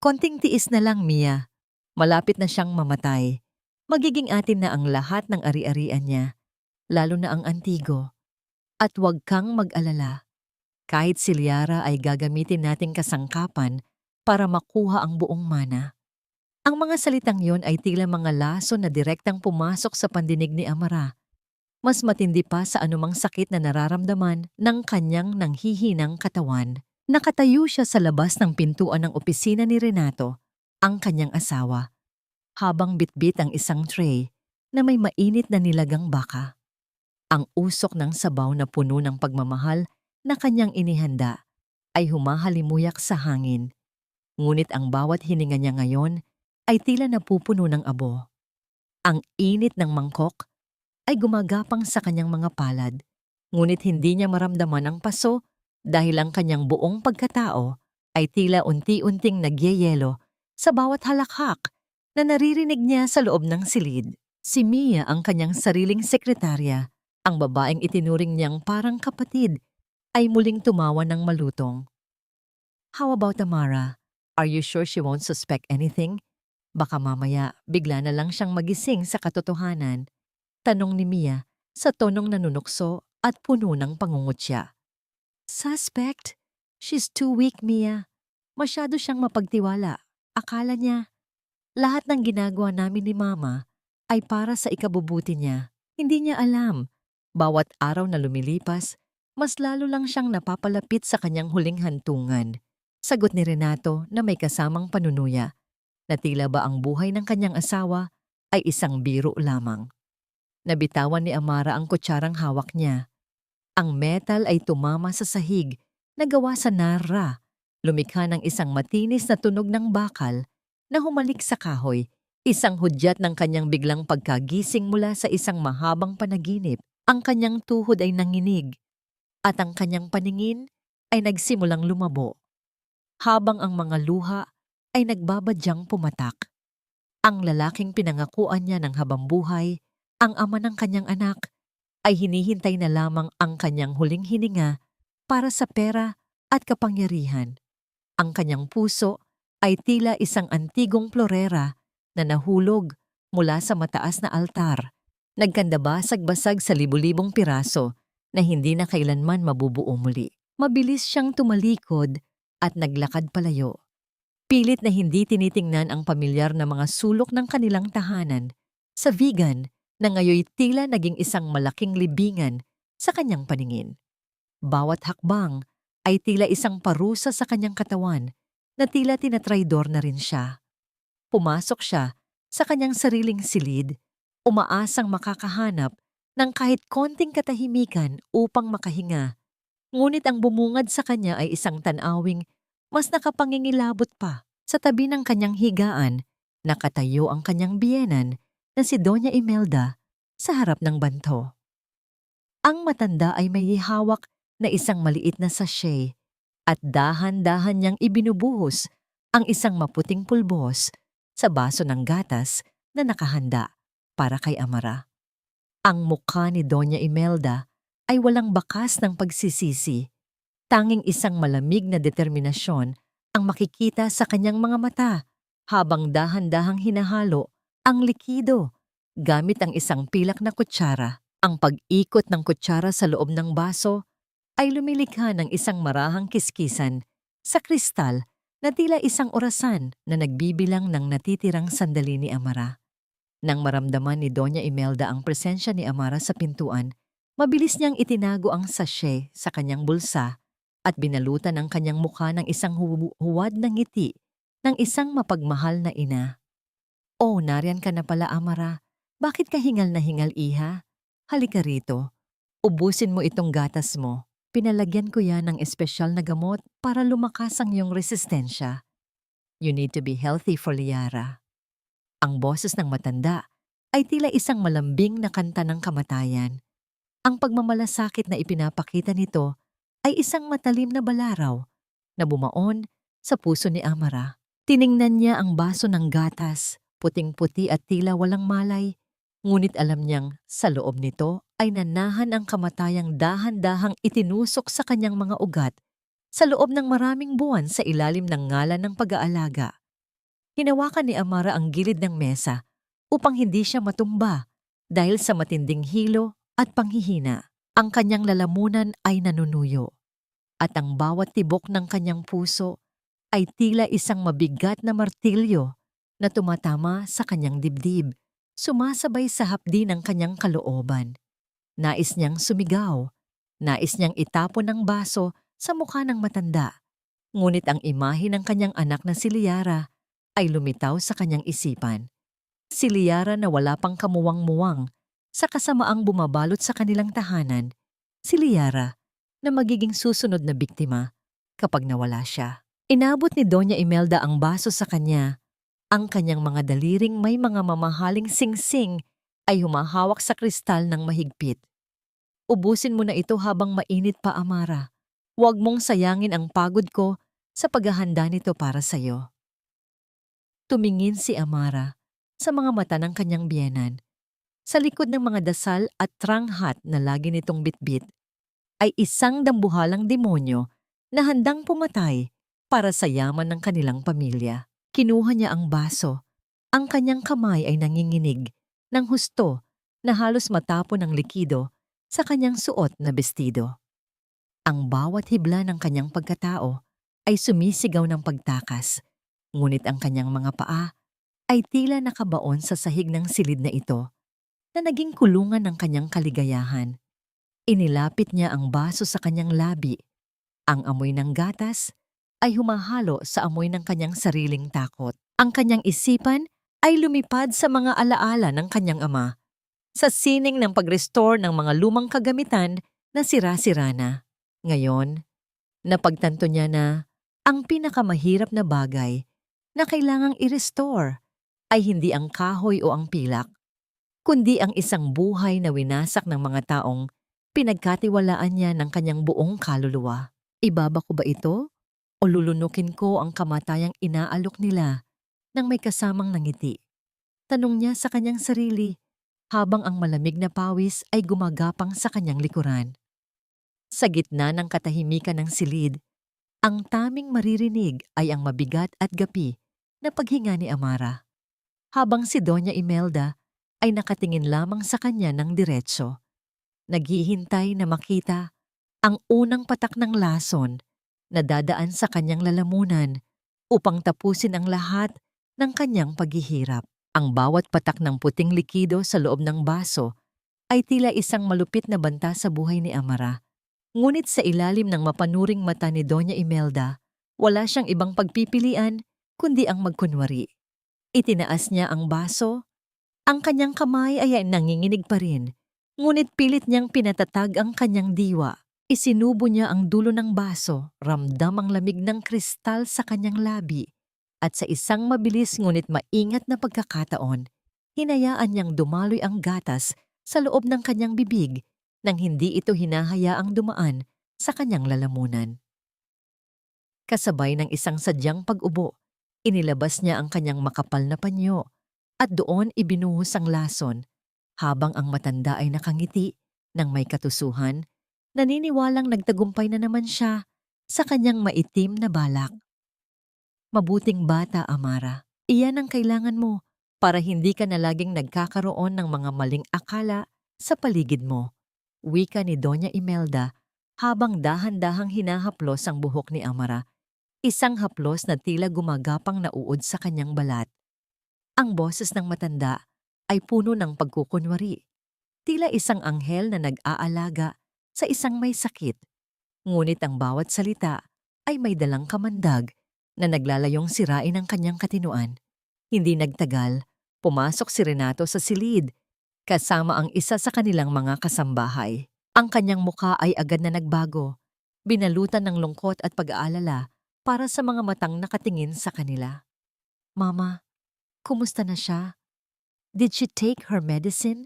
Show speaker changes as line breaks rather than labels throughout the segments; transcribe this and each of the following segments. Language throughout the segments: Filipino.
Konting tiis na lang, Mia. Malapit na siyang mamatay. Magiging atin na ang lahat ng ari-arian niya, lalo na ang antigo. At huwag kang mag-alala. Kahit si Liara ay gagamitin nating kasangkapan para makuha ang buong mana. Ang mga salitang yon ay tila mga laso na direktang pumasok sa pandinig ni Amara. Mas matindi pa sa anumang sakit na nararamdaman ng kanyang nanghihinang katawan. Nakatayo siya sa labas ng pintuan ng opisina ni Renato, ang kanyang asawa, habang bitbit ang isang tray na may mainit na nilagang baka. Ang usok ng sabaw na puno ng pagmamahal na kanyang inihanda ay humahalimuyak sa hangin. Ngunit ang bawat hininga niya ngayon ay tila napupuno ng abo. Ang init ng mangkok ay gumagapang sa kanyang mga palad, ngunit hindi niya maramdaman ang paso dahil ang kanyang buong pagkatao ay tila unti-unting nagyeyelo sa bawat halakhak na naririnig niya sa loob ng silid. Si Mia ang kanyang sariling sekretarya, ang babaeng itinuring niyang parang kapatid, ay muling tumawa ng malutong. "How about Amara? Are you sure she won't suspect anything? Baka mamaya bigla na lang siyang magising sa katotohanan," tanong ni Mia sa tonong nanunukso at puno ng pangungutya. "Suspect? She's too weak, Mia. Masyado siyang mapagtiwala. Akala niya, lahat ng ginagawa namin ni Mama ay para sa ikabubuti niya. Hindi niya alam, bawat araw na lumilipas, mas lalo lang siyang napapalapit sa kanyang huling hantungan." Sagot ni Renato na may kasamang panunuya, na tila ba ang buhay ng kanyang asawa ay isang biro lamang. Nabitawan ni Amara ang kutsarang hawak niya. Ang metal ay tumama sa sahig na gawa sa narra, lumikha ng isang matinis na tunog ng bakal na humalik sa kahoy, isang hudyat ng kanyang biglang pagkagising mula sa isang mahabang panaginip. Ang kanyang tuhod ay nanginig at ang kanyang paningin ay nagsimulang lumabo, habang ang mga luha ay nagbabadyang pumatak. Ang lalaking pinangakuan niya ng habambuhay, ang ama ng kanyang anak, ay hinihintay na lamang ang kanyang huling hininga para sa pera at kapangyarihan. Ang kanyang puso ay tila isang antigong florera na nahulog mula sa mataas na altar, nagkandabasag-basag sa libu-libong piraso na hindi na kailanman mabubuo muli. Mabilis siyang tumalikod at naglakad palayo. Pilit na hindi tinitingnan ang pamilyar na mga sulok ng kanilang tahanan sa vegan na ngayoy tila naging isang malaking libingan sa kanyang paningin. Bawat hakbang ay tila isang parusa sa kanyang katawan na tila tinatraidor na rin siya. Pumasok siya sa kanyang sariling silid, umaasang makakahanap ng kahit konting katahimikan upang makahinga. Ngunit ang bumungad sa kanya ay isang tanawing mas nakapangingilabot pa. Sa tabi ng kanyang higaan, nakatayo ang kanyang biyenan na si Doña Imelda sa harap ng banto. Ang matanda ay may hawak na isang maliit na sachet at dahan-dahan niyang ibinubuhos ang isang maputing pulbos sa baso ng gatas na nakahanda para kay Amara. Ang mukha ni Doña Imelda ay walang bakas ng pagsisisi. Tanging isang malamig na determinasyon ang makikita sa kanyang mga mata habang dahan-dahang hinahalo ang likido gamit ang isang pilak na kutsara. Ang pag-ikot ng kutsara sa loob ng baso ay lumilikha ng isang marahang kiskisan sa kristal na tila isang orasan na nagbibilang ng natitirang sandali ni Amara. Nang maramdaman ni Doña Imelda ang presensya ni Amara sa pintuan, mabilis niyang itinago ang sachet sa kanyang bulsa at binalutan ang kanyang mukha ng isang huwad na ngiti ng isang mapagmahal na ina. "Oh, nariyan ka na pala, Amara. Bakit ka hingal na hingal, iha? Halika rito. Ubusin mo itong gatas mo. Pinalagyan ko yan ng espesyal na gamot para lumakas ang iyong resistensya. You need to be healthy for Liara." Ang boses ng matanda ay tila isang malambing na kanta ng kamatayan. Ang pagmamalasakit na ipinapakita nito ay isang matalim na balaraw na bumaon sa puso ni Amara. Tiningnan niya ang baso ng gatas, puting-puti at tila walang malay, ngunit alam niyang sa loob nito ay nanahan ang kamatayang dahan-dahang itinusok sa kanyang mga ugat sa loob ng maraming buwan sa ilalim ng ngalan ng pag-aalaga. Hinawakan ni Amara ang gilid ng mesa upang hindi siya matumba dahil sa matinding hilo at panghihina. Ang kanyang lalamunan ay nanunuyo at ang bawat tibok ng kanyang puso ay tila isang mabigat na martilyo na tumatama sa kanyang dibdib, sumasabay sa hapdi ng kanyang kalooban. Nais niyang sumigaw, nais niyang itapon ng baso sa mukha ng matanda, ngunit ang imahe ng kanyang anak na si Liara ay lumitaw sa kanyang isipan. Si Liara na wala pang kamuwang-muwang sa kasamaang bumabalot sa kanilang tahanan, si Liara na magiging susunod na biktima kapag nawala siya. Inabot ni Doña Imelda ang baso sa kanya. Ang kanyang mga daliring may mga mamahaling singsing ay humahawak sa kristal ng mahigpit. Ubusin mo na ito habang mainit pa, Amara. Huwag mong sayangin ang pagod ko sa paghahanda nito para sa'yo. Tumingin si Amara sa mga mata ng kanyang biyenan. Sa likod ng mga dasal at tranghat na lagi nitong bitbit, ay isang dambuhalang demonyo na handang pumatay para sa yaman ng kanilang pamilya. Kinuha niya ang baso. Ang kanyang kamay ay nanginginig ng husto na halos matapon ng likido sa kanyang suot na bestido. Ang bawat hibla ng kanyang pagkatao ay sumisigaw ng pagtakas, ngunit ang kanyang mga paa ay tila nakabaon sa sahig ng silid na ito na naging kulungan ng kanyang kaligayahan. Inilapit niya ang baso sa kanyang labi. Ang amoy ng gatas ay humahalo sa amoy ng kanyang sariling takot. Ang kanyang isipan ay lumipad sa mga alaala ng kanyang ama, sa sining ng pag-restore ng mga lumang kagamitan na sira-sira na. Ngayon, napagtanto niya na ang pinakamahirap na bagay na kailangang i-restore ay hindi ang kahoy o ang pilak, kundi ang isang buhay na winasak ng mga taong pinagkatiwalaan niya ng kanyang buong kaluluwa. Ibaba ko ba ito o lulunukin ko ang kamatayang inaalok nila nang may kasamang nangiti? Tanong niya sa kanyang sarili habang ang malamig na pawis ay gumagapang sa kanyang likuran. Sa gitna ng katahimikan ng silid, ang taming maririnig ay ang mabigat at gapi na paghinga ni Amara, habang si Doña Imelda ay nakatingin lamang sa kanya ng diretso, naghihintay na makita ang unang patak ng lason na dadaan sa kanyang lalamunan upang tapusin ang lahat ng kanyang paghihirap. Ang bawat patak ng puting likido sa loob ng baso ay tila isang malupit na banta sa buhay ni Amara. Ngunit sa ilalim ng mapanuring mata ni Doña Imelda, wala siyang ibang pagpipilian kundi ang magkunwari. Itinaas niya ang baso. Ang kanyang kamay ay nanginginig pa rin, ngunit pilit niyang pinatatag ang kanyang diwa. Isinubo niya ang dulo ng baso, ramdam ang lamig ng kristal sa kanyang labi, at sa isang mabilis ngunit maingat na pagkakataon, hinayaan niyang dumaloy ang gatas sa loob ng kanyang bibig nang hindi ito hinahayaang dumaan sa kanyang lalamunan. Kasabay ng isang sadyang pag-ubo, inilabas niya ang kanyang makapal na panyo at doon ibinuhos ang lason habang ang matanda ay nakangiti ng may katusuhan, naniniwalang nagtagumpay na naman siya sa kanyang maitim na balak. Mabuting bata, Amara. Iyan ang kailangan mo para hindi ka na laging nagkakaroon ng mga maling akala sa paligid mo. Wika ni Doña Imelda habang dahan-dahang hinahaplos ang buhok ni Amara, isang haplos na tila gumagapang na uod sa kanyang balat. Ang boses ng matanda ay puno ng pagkukunwari, tila isang anghel na nag-aalaga sa isang may sakit. Ngunit ang bawat salita ay may dalang kamandag na naglalayong sirain ang kanyang katinuan. Hindi nagtagal, pumasok si Renato sa silid, kasama ang isa sa kanilang mga kasambahay. Ang kanyang mukha ay agad na nagbago, binalutan ng lungkot at pag-aalala para sa mga matang nakatingin sa kanila. Mama, kumusta na siya? Did she take her medicine?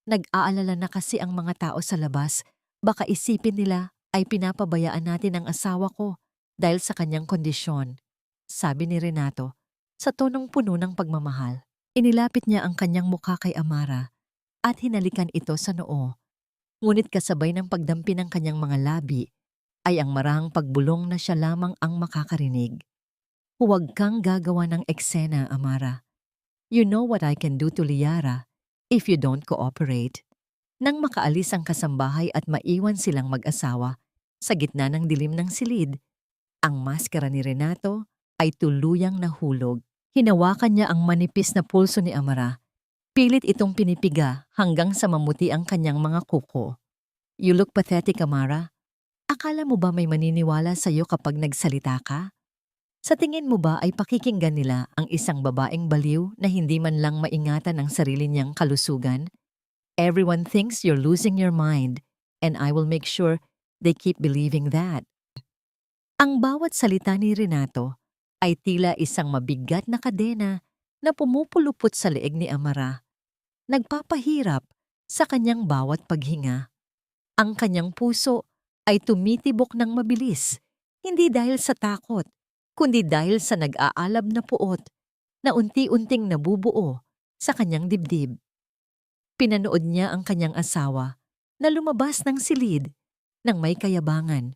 Nag-aalala na kasi ang mga tao sa labas, baka isipin nila ay pinapabayaan natin ang asawa ko dahil sa kanyang kondisyon, sabi ni Renato sa tonong puno ng pagmamahal. Inilapit niya ang kanyang mukha kay Amara at hinalikan ito sa noo. Ngunit kasabay ng pagdampi ng kanyang mga labi ay ang marahang pagbulong na siya lamang ang makakarinig. Huwag kang gagawa ng eksena, Amara. You know what I can do to Liara if you don't cooperate. Nang makaalis ang kasambahay at maiwan silang mag-asawa sa gitna ng dilim ng silid, ang maskara ni Renato ay tuluyang nahulog. Hinawakan niya ang manipis na pulso ni Amara. Pilit itong pinipiga hanggang sa mamuti ang kanyang mga kuko. You look pathetic, Amara. Akala mo ba may maniniwala sa iyo kapag nagsalita ka? Sa tingin mo ba ay pakikinggan nila ang isang babaeng baliw na hindi man lang maingatan ang sarili niyang kalusugan? Everyone thinks you're losing your mind, and I will make sure they keep believing that. Ang bawat salita ni Renato ay tila isang mabigat na kadena na pumupulupot sa leeg ni Amara, nagpapahirap sa kanyang bawat paghinga. Ang kanyang puso ay tumitibok ng mabilis, hindi dahil sa takot, kundi dahil sa nag-aalab na puot na unti-unting nabubuo sa kanyang dibdib. Pinanood niya ang kanyang asawa na lumabas ng silid ng may kayabangan.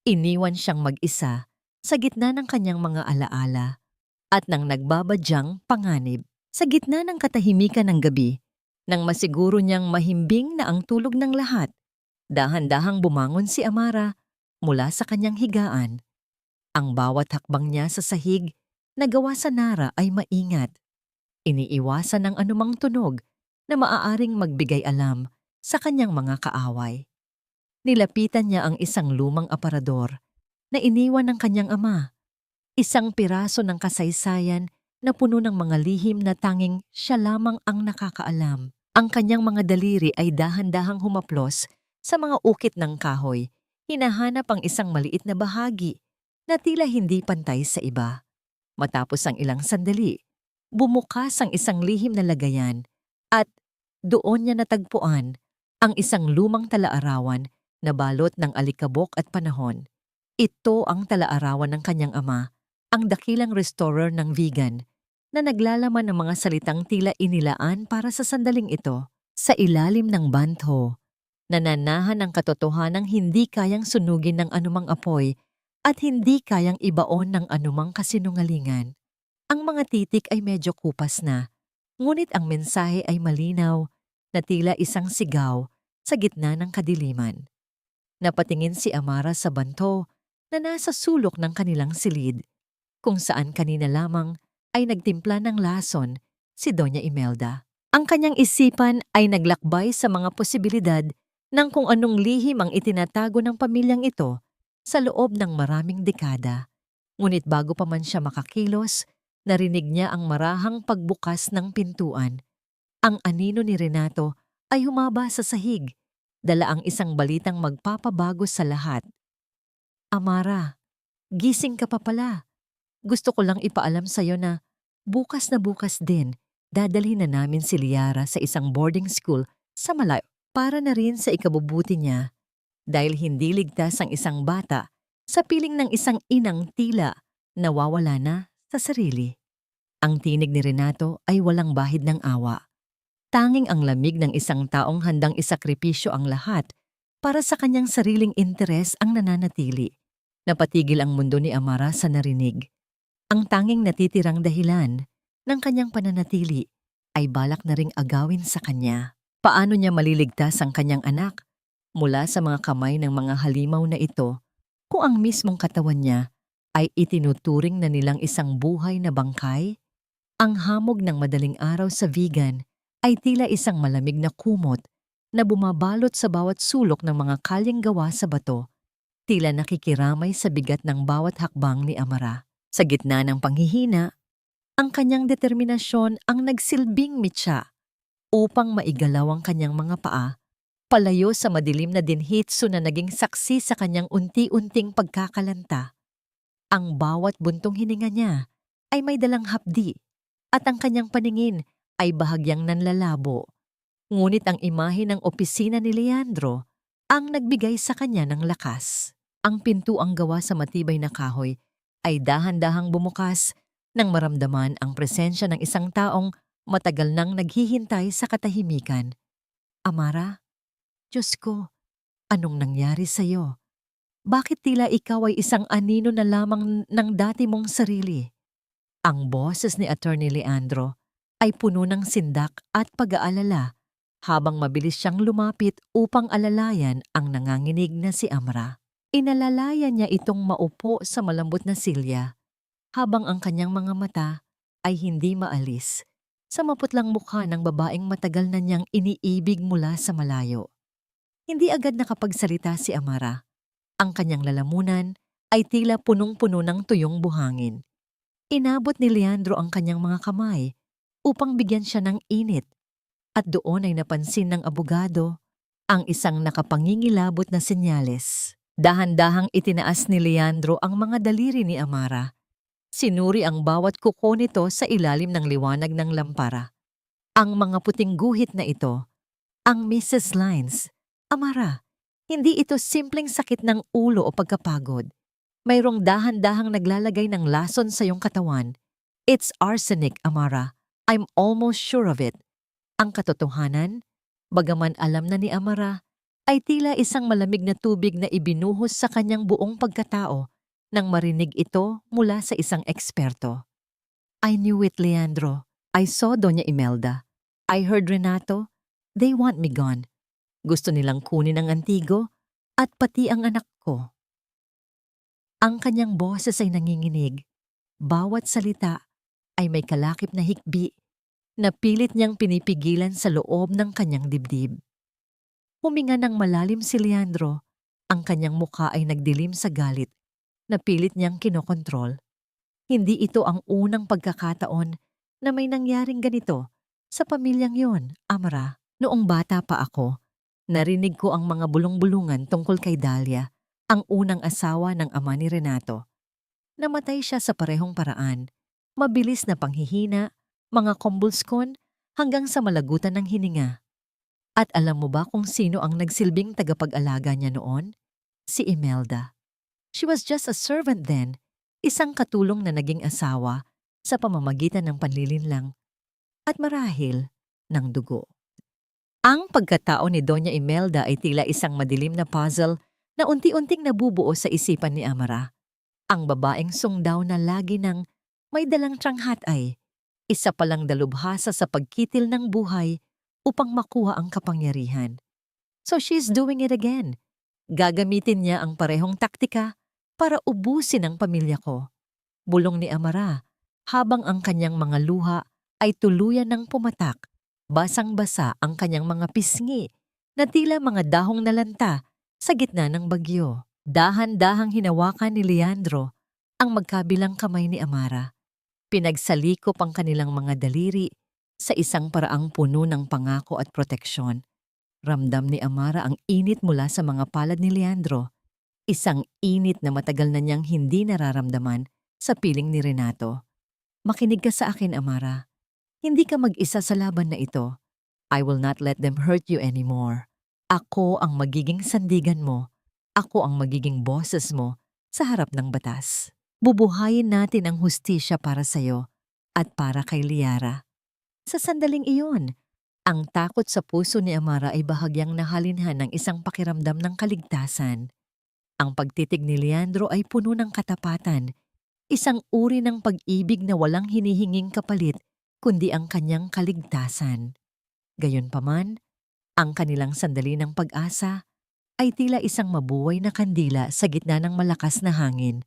Iniwan siyang mag-isa sa gitna ng kanyang mga alaala at nang nagbabadyang panganib. Sa gitna ng katahimikan ng gabi, nang masiguro niyang mahimbing na ang tulog ng lahat, dahan-dahang bumangon si Amara mula sa kanyang higaan. Ang bawat hakbang niya sa sahig na gawa sa Nara ay maingat. Iniiwasan ang anumang tunog na maaaring magbigay alam sa kanyang mga kaaway. Nilapitan niya ang isang lumang aparador na iniwan ng kanyang ama, isang piraso ng kasaysayan na puno ng mga lihim na tanging siya lamang ang nakakaalam. Ang kanyang mga daliri ay dahan-dahang humaplos sa mga ukit ng kahoy, hinahanap ang isang maliit na bahagi na tila hindi pantay sa iba. Matapos ang ilang sandali, bumukas ang isang lihim na lagayan at doon niya natagpuan ang isang lumang talaarawan na balot ng alikabok at panahon. Ito ang talaarawan ng kanyang ama, ang dakilang restorer ng vegan, na naglalaman ng mga salitang tila inilaan para sa sandaling ito. Sa ilalim ng bantho, nananahan ang katotohanang hindi kayang sunugin ng anumang apoy at hindi kayang ibaon ng anumang kasinungalingan. Ang mga titik ay medyo kupas na, ngunit ang mensahe ay malinaw na tila isang sigaw sa gitna ng kadiliman. Napatingin si Amara sa banto na nasa sulok ng kanilang silid, kung saan kanina lamang ay nagtimpla ng lason si Doña Imelda. Ang kanyang isipan ay naglakbay sa mga posibilidad ng kung anong lihim ang itinatago ng pamilyang ito sa loob ng maraming dekada. Ngunit bago pa man siya makakilos, narinig niya ang marahang pagbukas ng pintuan. Ang anino ni Renato ay humaba sa sahig, dala ang isang balitang magpapabago sa lahat. Amara, gising ka pa pala. Gusto ko lang ipaalam sa'yo na bukas din, dadalhin na namin si Liara sa isang boarding school sa malayo para na rin sa ikabubuti niya. Dahil hindi ligtas ang isang bata sa piling ng isang inang tila nawawala na sa sarili. Ang tinig ni Renato ay walang bahid ng awa. Tanging ang lamig ng isang taong handang isakripisyo ang lahat para sa kanyang sariling interes ang nananatili. Napatigil ang mundo ni Amara sa narinig. Ang tanging natitirang dahilan ng kanyang pananatili ay balak na ring agawin sa kanya. Paano niya maliligtas ang kanyang anak mula sa mga kamay ng mga halimaw na ito kung ang mismong katawan niya ay itinuturing na nilang isang buhay na bangkay? Ang hamog ng madaling araw sa vegan ay tila isang malamig na kumot na bumabalot sa bawat sulok ng mga kalyeng gawa sa bato, tila nakikiramay sa bigat ng bawat hakbang ni Amara. Sa gitna ng panghihina, ang kanyang determinasyon ang nagsilbing mitya upang maigalaw ang kanyang mga paa palayo sa madilim na dinhitsu na naging saksi sa kanyang unti-unting pagkakalanta. Ang bawat buntong hininga niya ay may dalang hapdi at ang kanyang paningin ay bahagyang nanlalabo. Ngunit ang imahe ng opisina ni Leandro ang nagbigay sa kanya ng lakas. Ang pintuang gawa sa matibay na kahoy ay dahan-dahang bumukas nang maramdaman ang presensya ng isang taong matagal nang naghihintay sa katahimikan. Amara? Diyos ko, anong nangyari sa'yo? Bakit tila ikaw ay isang anino na lamang ng dati mong sarili? Ang boses ni Attorney Leandro ay puno ng sindak at pag-aalala habang mabilis siyang lumapit upang alalayan ang nanganginig na si Amra. Inalalayan niya itong maupo sa malambot na silya habang ang kanyang mga mata ay hindi maalis sa maputlang mukha ng babaeng matagal na niyang iniibig mula sa malayo. Hindi agad nakapagsalita si Amara. Ang kanyang lalamunan ay tila punong-puno ng tuyong buhangin. Inabot ni Leandro ang kanyang mga kamay upang bigyan siya ng init at doon ay napansin ng abogado ang isang nakapangingilabot na senyales. Dahan-dahang itinaas ni Leandro ang mga daliri ni Amara. Sinuri ang bawat kuko nito sa ilalim ng liwanag ng lampara. Ang mga puting guhit na ito, ang Mrs. Lines, Amara, hindi ito simpleng sakit ng ulo o pagkapagod. Mayroong dahan-dahang naglalagay ng lason sa iyong katawan. It's arsenic, Amara. I'm almost sure of it. Ang katotohanan, bagaman alam na ni Amara, ay tila isang malamig na tubig na ibinuhos sa kanyang buong pagkatao nang marinig ito mula sa isang eksperto. I knew it, Leandro. I saw Doña Imelda. I heard Renato. They want me gone. Gusto nilang kunin ang Antigo at pati ang anak ko. Ang kanyang boses ay nanginginig. Bawat salita ay may kalakip na hikbi na pilit niyang pinipigilan sa loob ng kanyang dibdib. Huminga ng malalim si Leandro. Ang kanyang mukha ay nagdilim sa galit na pilit niyang kinokontrol. Hindi ito ang unang pagkakataon na may nangyaring ganito sa pamilyang yon, Amara. Noong bata pa ako, narinig ko ang mga bulong-bulungan tungkol kay Dalia, ang unang asawa ng ama ni Renato. Namatay siya sa parehong paraan, mabilis na panghihina, mga kumbulskon hanggang sa malagutan ng hininga. At alam mo ba kung sino ang nagsilbing tagapag-alaga niya noon? Si Imelda. She was just a servant then, isang katulong na naging asawa sa pamamagitan ng panlilinlang at marahil ng dugo. Ang pagkatao ni Doña Imelda ay tila isang madilim na puzzle na unti-unting nabubuo sa isipan ni Amara. Ang babaeng sungdaw na lagi ng may dalang tranghat ay isa palang dalubhasa sa pagkitil ng buhay upang makuha ang kapangyarihan. So she's doing it again. Gagamitin niya ang parehong taktika para ubusin ang pamilya ko. Bulong ni Amara habang ang kanyang mga luha ay tuluyan ng pumatak. Basang-basa ang kanyang mga pisngi na tila mga dahong nalanta sa gitna ng bagyo. Dahan-dahang hinawakan ni Leandro ang magkabilang kamay ni Amara. Pinagsalikop ang kanilang mga daliri sa isang paraang puno ng pangako at proteksyon. Ramdam ni Amara ang init mula sa mga palad ni Leandro. Isang init na matagal na niyang hindi nararamdaman sa piling ni Renato. Makinig ka sa akin, Amara. Hindi ka mag-isa sa laban na ito. I will not let them hurt you anymore. Ako ang magiging sandigan mo. Ako ang magiging boses mo sa harap ng batas. Bubuhayin natin ang hustisya para sa'yo at para kay Liara. Sa sandaling iyon, ang takot sa puso ni Amara ay bahagyang nahalinhan ng isang pakiramdam ng kaligtasan. Ang pagtitig ni Leandro ay puno ng katapatan, isang uri ng pag-ibig na walang hinihinging kapalit kundi ang kanyang kaligtasan. Gayunpaman, ang kanilang sandali ng pag-asa ay tila isang mabuhay na kandila sa gitna ng malakas na hangin.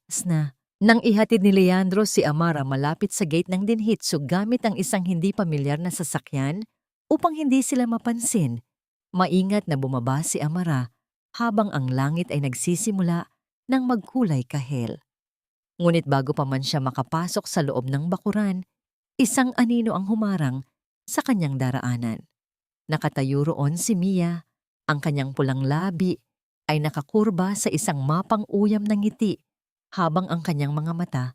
Nang ihatid ni Leandro si Amara malapit sa gate ng Dinhitsu gamit ang isang hindi pamilyar na sasakyan upang hindi sila mapansin, maingat na bumaba si Amara habang ang langit ay nagsisimula ng magkulay kahel. Ngunit bago pa man siya makapasok sa loob ng bakuran, isang anino ang humarang sa kanyang daraanan. Nakatayo roon si Mia, ang kanyang pulang labi ay nakakurba sa isang mapang-uyam na ngiti habang ang kanyang mga mata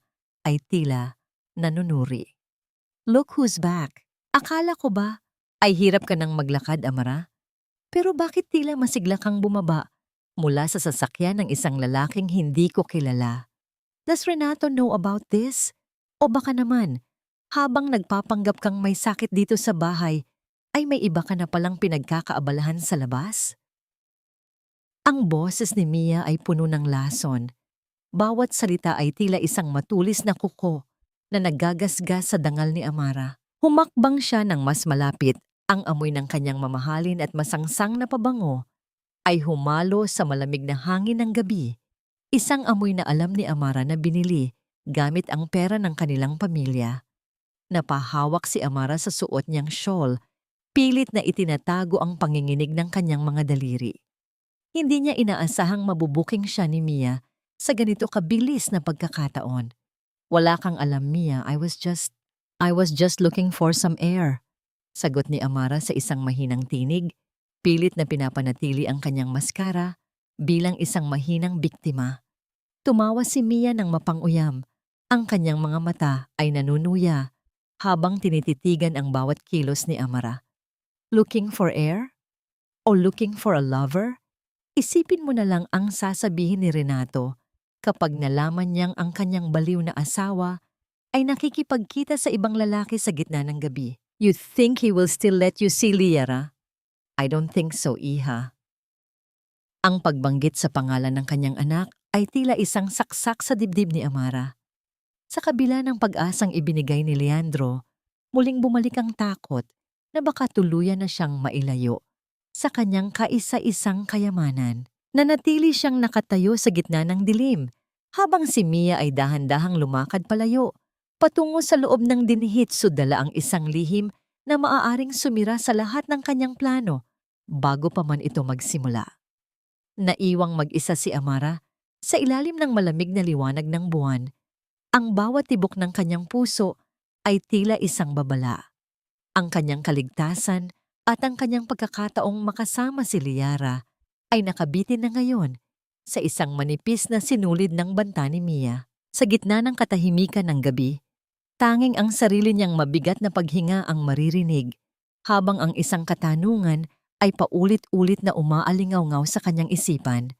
ay tila nanunuri. Look who's back! Akala ko ba ay hirap ka nang maglakad, Amara? Pero bakit tila masigla kang bumaba mula sa sasakyan ng isang lalaking hindi ko kilala? Does Renato know about this? O baka naman, habang nagpapanggap kang may sakit dito sa bahay, ay may iba ka na palang pinagkakaabalahan sa labas? Ang boses ni Mia ay puno ng lason. Bawat salita ay tila isang matulis na kuko na naggagasgas sa dangal ni Amara. Humakbang siya ng mas malapit. Ang amoy ng kanyang mamahalin at masangsang na pabango ay humalo sa malamig na hangin ng gabi. Isang amoy na alam ni Amara na binili gamit ang pera ng kanilang pamilya. Napahawak si Amara sa suot niyang shawl, pilit na itinatago ang panginginig ng kanyang mga daliri. Hindi niya inaasahang mabubuking siya ni Mia sa ganito kabilis na pagkakataon. Wala kang alam, Mia, I was just looking for some air. Sagot ni Amara sa isang mahinang tinig, pilit na pinapanatili ang kanyang maskara bilang isang mahinang biktima. Tumawa si Mia ng mapanguyam. Ang kanyang mga mata ay nanunuya habang tinititigan ang bawat kilos ni Amara. Looking for air? O looking for a lover? Isipin mo na lang ang sasabihin ni Renato kapag nalaman niyang ang kanyang baliw na asawa ay nakikipagkita sa ibang lalaki sa gitna ng gabi. You think he will still let you see Liara? I don't think so, Iha. Ang pagbanggit sa pangalan ng kanyang anak ay tila isang saksak sa dibdib ni Amara. Sa kabila ng pag-asang ibinigay ni Leandro, muling bumalik ang takot na baka tuluyan na siyang mailayo sa kanyang kaisa-isang kayamanan. Nanatili siyang nakatayo sa gitna ng dilim habang si Mia ay dahan-dahang lumakad palayo patungo sa loob ng dinhitsu, dala ang isang lihim na maaaring sumira sa lahat ng kanyang plano bago pa man ito magsimula. Naiwang mag-isa si Amara sa ilalim ng malamig na liwanag ng buwan. Ang bawat tibok ng kanyang puso ay tila isang babala. Ang kanyang kaligtasan at ang kanyang pagkakataong makasama si Liara ay nakabitin na ngayon sa isang manipis na sinulid ng banta ni Mia. Sa gitna ng katahimikan ng gabi, tanging ang sarili niyang mabigat na paghinga ang maririnig habang ang isang katanungan ay paulit-ulit na umaalingaw-ngaw sa kanyang isipan.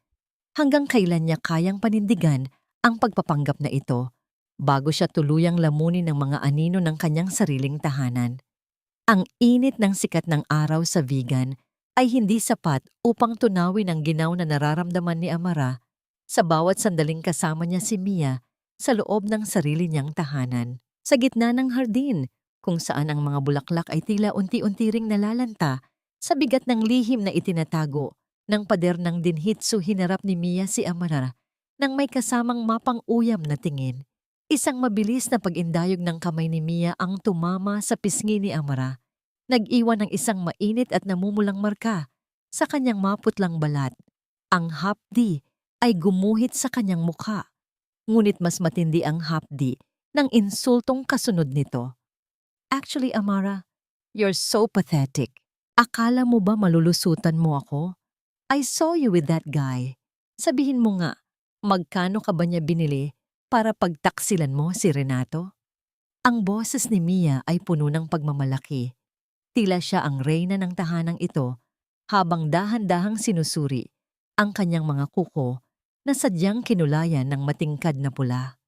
Hanggang kailan niya kayang panindigan ang pagpapanggap na ito bago siya tuluyang lamunin ng mga anino ng kanyang sariling tahanan. Ang init ng sikat ng araw sa Vigan ay hindi sapat upang tunawin ang ginaw na nararamdaman ni Amara sa bawat sandaling kasama niya si Mia sa loob ng sarili niyang tahanan. Sa gitna ng hardin, kung saan ang mga bulaklak ay tila unti-unti ring nalalanta sa bigat ng lihim na itinatago ng pader ng dinhitsu, hinarap ni Mia si Amara nang may kasamang mapang-uyam na tingin. Isang mabilis na pag-indayog ng kamay ni Mia ang tumama sa pisngi ni Amara. Nag-iwan ng isang mainit at namumulang marka sa kanyang maputlang balat. Ang hapdi ay gumuhit sa kanyang mukha, ngunit mas matindi ang hapdi ng insultong kasunod nito. Actually, Amara, you're so pathetic. Akala mo ba malulusutan mo ako? I saw you with that guy. Sabihin mo nga, magkano ka ba niya binili para pagtaksilan mo si Renato? Ang boses ni Mia ay puno ng pagmamalaki. Tila siya ang reyna ng tahanang ito habang dahan-dahang sinusuri ang kanyang mga kuko na sadyang kinulayan ng matingkad na pula.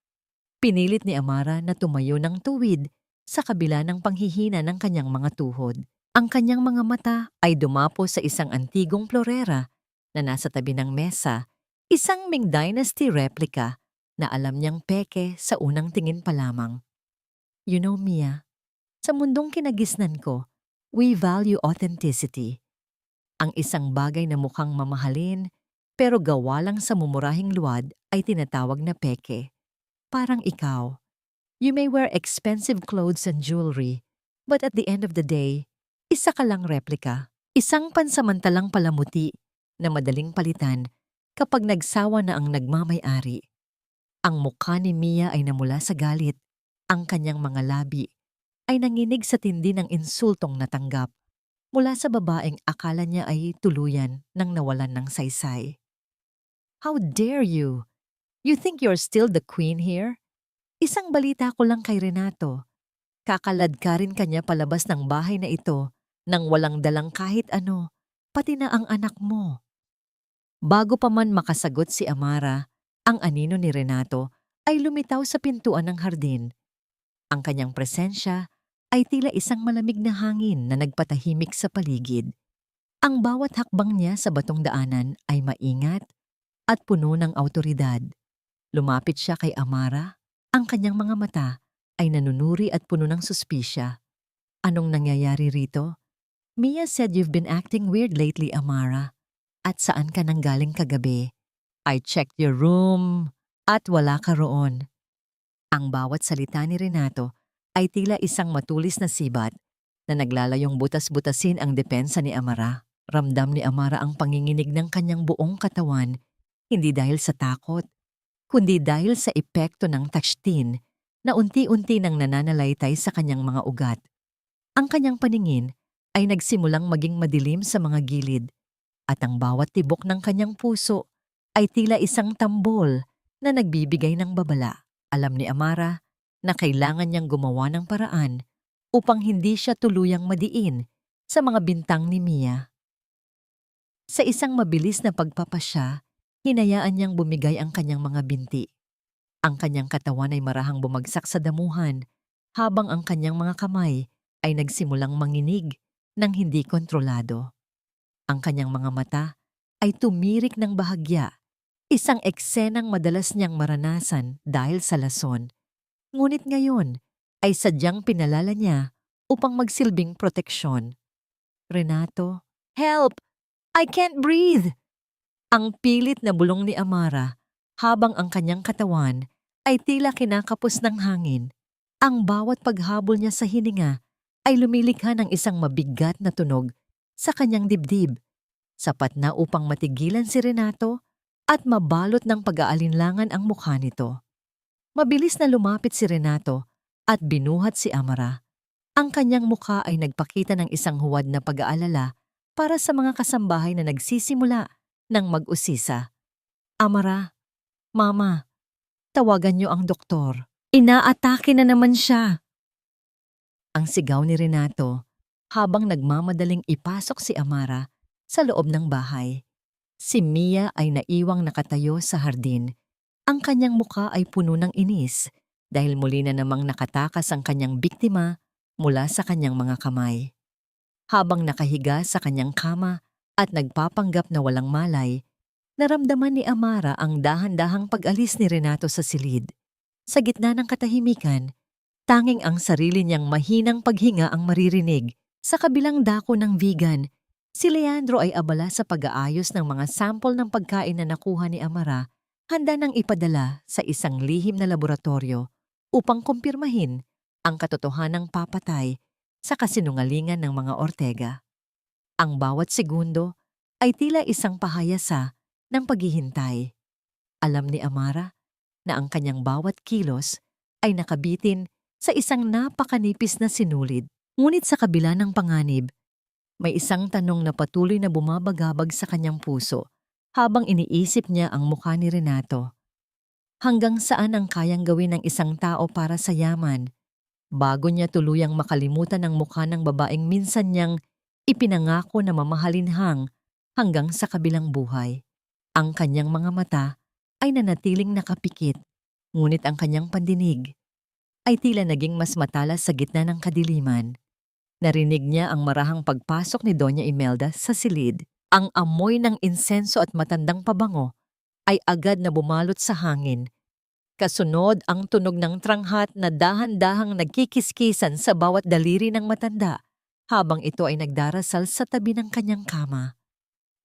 Pinilit ni Amara na tumayo ng tuwid sa kabila ng panghihina ng kanyang mga tuhod. Ang kanyang mga mata ay dumapo sa isang antigong florera na nasa tabi ng mesa, isang Ming Dynasty replica na alam niyang peke sa unang tingin pa lamang. You know, Mia, sa mundong kinagisnan ko, we value authenticity. Ang isang bagay na mukhang mamahalin pero gawa lang sa mumurahing luwad ay tinatawag na peke. Parang ikaw. You may wear expensive clothes and jewelry, but at the end of the day, isa ka lang replika. Isang pansamantalang palamuti na madaling palitan kapag nagsawa na ang nagmamay-ari. Ang mukha ni Mia ay namula sa galit. Ang kanyang mga labi ay nanginig sa tindi ng insultong natanggap mula sa babaeng akala niya ay tuluyan nang nawalan ng saysay. How dare you? You think you're still the queen here? Isang balita ko lang kay Renato. Kakaladkarin kanya palabas ng bahay na ito nang walang dalang kahit ano, pati na ang anak mo. Bago pa man makasagot si Amara, ang anino ni Renato ay lumitaw sa pintuan ng hardin. Ang kanyang presensya ay tila isang malamig na hangin na nagpatahimik sa paligid. Ang bawat hakbang niya sa batong daanan ay maingat at puno ng awtoridad. Lumapit siya kay Amara. Ang kanyang mga mata ay nanunuri at puno ng suspisya. Anong nangyayari rito? Mia said you've been acting weird lately, Amara. At saan ka nanggaling kagabi? I checked your room at wala ka roon. Ang bawat salita ni Renato ay tila isang matulis na sibat na naglalayong butas-butasin ang depensa ni Amara. Ramdam ni Amara ang panginginig ng kanyang buong katawan, hindi dahil sa takot, kundi dahil sa epekto ng takshtin na unti-unti nang nananalaytay sa kanyang mga ugat. Ang kanyang paningin ay nagsimulang maging madilim sa mga gilid at ang bawat tibok ng kanyang puso ay tila isang tambol na nagbibigay ng babala. Alam ni Amara na kailangan niyang gumawa ng paraan upang hindi siya tuluyang madiin sa mga bintang ni Mia. Sa isang mabilis na pagpapasya, hinayaan niyang bumigay ang kanyang mga binti. Ang kanyang katawan ay marahang bumagsak sa damuhan habang ang kanyang mga kamay ay nagsimulang manginig ng hindi kontrolado. Ang kanyang mga mata ay tumirik ng bahagya, isang eksenang madalas niyang maranasan dahil sa lason. Ngunit ngayon ay sadyang pinalala niya upang magsilbing proteksyon. Renato, help! I can't breathe! Ang pilit na bulong ni Amara habang ang kanyang katawan ay tila kinakapos ng hangin. Ang bawat paghabol niya sa hininga ay lumilikha ng isang mabigat na tunog sa kanyang dibdib, sapat na upang matigilan si Renato at mabalot ng pag-aalinlangan ang mukha nito. Mabilis na lumapit si Renato at binuhat si Amara. Ang kanyang mukha ay nagpakita ng isang huwad na pag-aalala para sa mga kasambahay na nagsisimula ng mag-usisa. Amara, Mama, tawagan niyo ang doktor. Inaatake na naman siya. Ang sigaw ni Renato habang nagmamadaling ipasok si Amara sa loob ng bahay. Si Mia ay naiwang nakatayo sa hardin. Ang kanyang mukha ay puno ng inis dahil muli na namang nakatakas ang kanyang biktima mula sa kanyang mga kamay. Habang nakahiga sa kanyang kama at nagpapanggap na walang malay, naramdaman ni Amara ang dahan-dahang pag-alis ni Renato sa silid. Sa gitna ng katahimikan, tanging ang sarili niyang mahinang paghinga ang maririnig. Sa kabilang dako ng vegan, si Leandro ay abala sa pag-aayos ng mga sample ng pagkain na nakuha ni Amara, handa nang ipadala sa isang lihim na laboratorio upang kumpirmahin ang katotohanang papatay sa kasinungalingan ng mga Ortega. Ang bawat segundo ay tila isang pahayasa ng paghihintay. Alam ni Amara na ang kanyang bawat kilos ay nakabitin sa isang napakanipis na sinulid. Ngunit sa kabila ng panganib, may isang tanong na patuloy na bumabagabag sa kanyang puso habang iniisip niya ang mukha ni Renato. Hanggang saan ang kayang gawin ng isang tao para sa yaman bago niya tuluyang makalimutan ang mukha ng babaeng minsan niyang ipinangako na mamahalinhang hanggang sa kabilang buhay. Ang kanyang mga mata ay nanatiling nakapikit, ngunit ang kanyang pandinig ay tila naging mas matalas sa gitna ng kadiliman. Narinig niya ang marahang pagpasok ni Doña Imelda sa silid. Ang amoy ng insenso at matandang pabango ay agad na bumalot sa hangin. Kasunod ang tunog ng tranghat na dahan-dahang nagkikiskisan sa bawat daliri ng matanda habang ito ay nagdarasal sa tabi ng kanyang kama.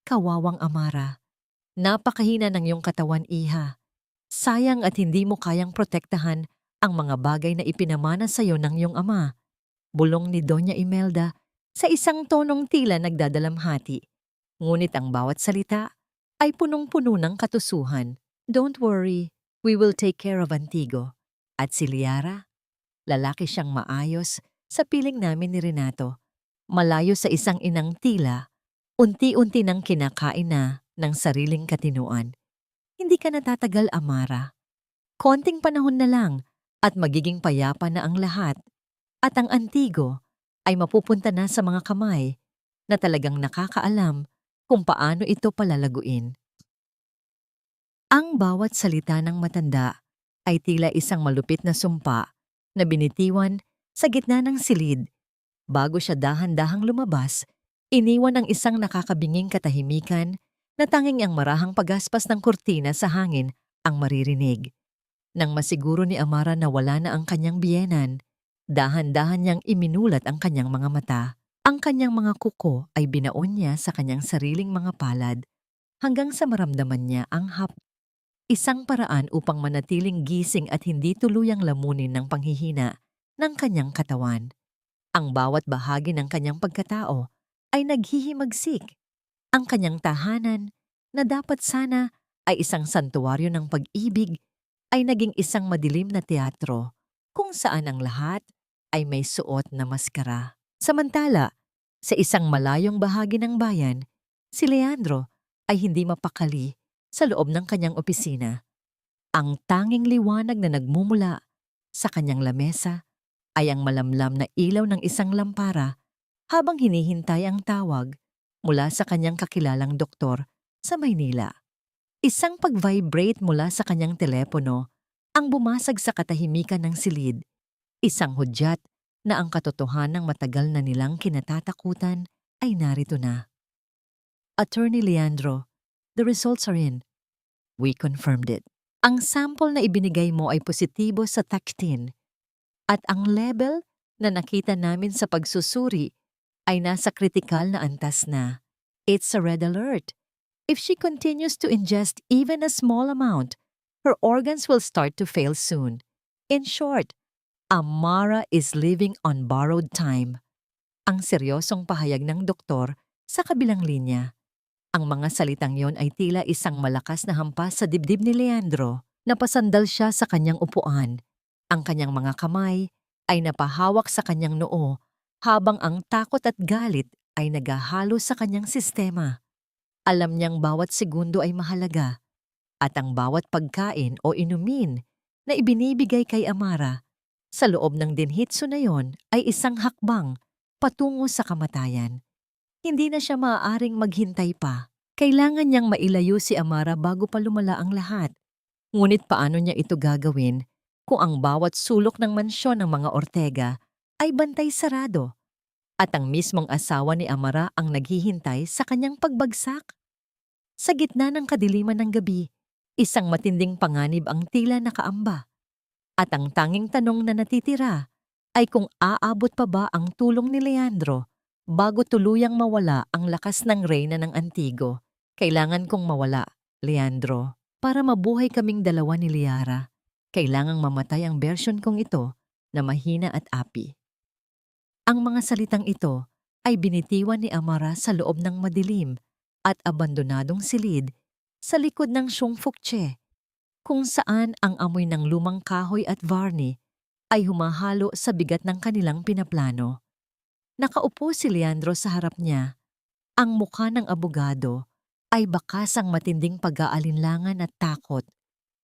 Kawawang Amara, napakahina ng iyong katawan, iha. Sayang at hindi mo kayang protektahan ang mga bagay na ipinamana sa iyo ng iyong ama. Bulong ni Doña Imelda sa isang tonong tila nagdadalamhati. Ngunit ang bawat salita ay punong-puno ng katusuhan. Don't worry, we will take care of Antigo. At si Liara, lalaki siyang maayos sa piling namin ni Renato. Malayo sa isang inang tila, unti-unti nang kinakain na ng sariling katinuan. Hindi ka natatagal, Amara. Konting panahon na lang at magiging payapa na ang lahat. At ang Antigo ay mapupunta na sa mga kamay na talagang nakakaalam kung paano ito palalaguin. Ang bawat salita ng matanda ay tila isang malupit na sumpa na binitiwan sa gitna ng silid bago siya dahan-dahang lumabas Iniwan ang isang nakakabinging katahimikan na tanging ang marahang pagaspas ng kurtina sa hangin ang maririnig. Nang masiguro ni Amara na wala na ang kanyang biyenan, dahan-dahan niyang iminulat ang kanyang mga mata. Ang kanyang mga kuko ay binaon niya sa kanyang sariling mga palad hanggang sa maramdaman niya ang isang paraan upang manatiling gising at hindi tuluyang lamunin ng panghihina ng kanyang katawan. Ang bawat bahagi ng kanyang pagkatao ay naghihimagsik. Ang kanyang tahanan, na dapat sana ay isang santuwaryo ng pag-ibig, ay naging isang madilim na teatro kung saan ang lahat ay may suot na maskara. Samantala, sa isang malayong bahagi ng bayan, si Leandro ay hindi mapakali sa loob ng kanyang opisina. Ang tanging liwanag na nagmumula sa kanyang lamesa ay ang malamlam na ilaw ng isang lampara habang hinihintay ang tawag mula sa kanyang kakilalang doktor sa Maynila. Isang pag-vibrate mula sa kanyang telepono ang bumasag sa katahimikan ng silid, isang hudyat na ang katotohanang matagal na nilang kinatatakutan ay narito na. Attorney Leandro, the results are in. We confirmed it. Ang sample na ibinigay mo ay positibo sa Tactin at ang level na nakita namin sa pagsusuri ay nasa kritikal na antas na. It's a red alert. If she continues to ingest even a small amount, her organs will start to fail soon. In short, Amara is living on borrowed time. Ang seryosong pahayag ng doktor sa kabilang linya. Ang mga salitang yon ay tila isang malakas na hampas sa dibdib ni Leandro. Napasandal siya sa kanyang upuan. Ang kanyang mga kamay ay napahawak sa kanyang noo habang ang takot at galit ay naghahalo sa kanyang sistema. Alam niyang bawat segundo ay mahalaga at ang bawat pagkain o inumin na ibinibigay kay Amara sa loob ng dinhitso na yon ay isang hakbang patungo sa kamatayan. Hindi na siya maaaring maghintay pa. Kailangan niyang mailayo si Amara bago pa lumala ang lahat. Ngunit paano niya ito gagawin kung ang bawat sulok ng mansyon ng mga Ortega ay bantay sarado at ang mismong asawa ni Amara ang naghihintay sa kanyang pagbagsak? Sa gitna ng kadiliman ng gabi, isang matinding panganib ang tila nakaamba. At ang tanging tanong na natitira ay kung aabot pa ba ang tulong ni Leandro bago tuluyang mawala ang lakas ng reyna ng Antigo. Kailangan kong mawala, Leandro, para mabuhay kaming dalawa ni Liara. Kailangang mamatay ang bersyon kong ito na mahina at api. Ang mga salitang ito ay binitiwan ni Amara sa loob ng madilim at abandonadong silid sa likod ng Siyungfukche, kung saan ang amoy ng lumang kahoy at varni ay humahalo sa bigat ng kanilang pinaplano. Nakaupo si Leandro sa harap niya. Ang mukha ng abogado ay bakasang matinding pag-aalinlangan at takot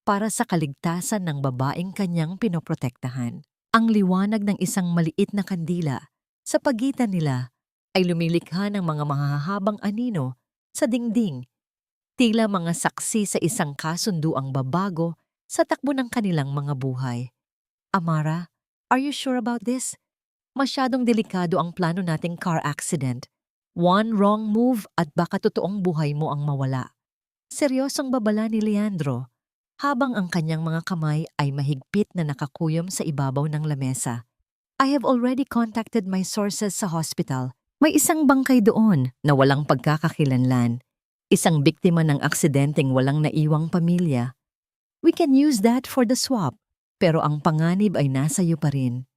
para sa kaligtasan ng babaeng kanyang pinoprotektahan. Ang liwanag ng isang maliit na kandila sa pagitan nila ay lumilikha ng mga mahahabang anino sa dingding, tila mga saksi sa isang kasunduang babago sa takbo ng kanilang mga buhay. Amara, are you sure about this? Masyadong delikado ang plano nating car accident. One wrong move at baka totoong buhay mo ang mawala. Seryosong babala ni Leandro habang ang kanyang mga kamay ay mahigpit na nakakuyom sa ibabaw ng lamesa. I have already contacted my sources sa hospital. May isang bangkay doon na walang pagkakakilanlan. Isang biktima ng aksidenteng walang naiwang pamilya. We can use that for the swap, pero ang panganib ay nasa iyo pa rin.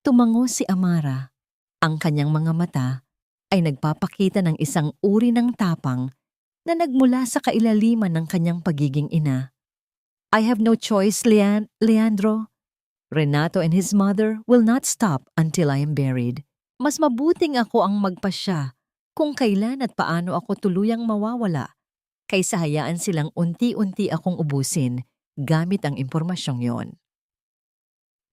Tumango si Amara. Ang kanyang mga mata ay nagpapakita ng isang uri ng tapang na nagmula sa kailaliman ng kanyang pagiging ina. I have no choice, Leandro. Renato and his mother will not stop until I am buried. Mas mabuting ako ang magpasya kung kailan at paano ako tuluyang mawawala kaysa hayaan silang unti-unti akong ubusin gamit ang impormasyong yon.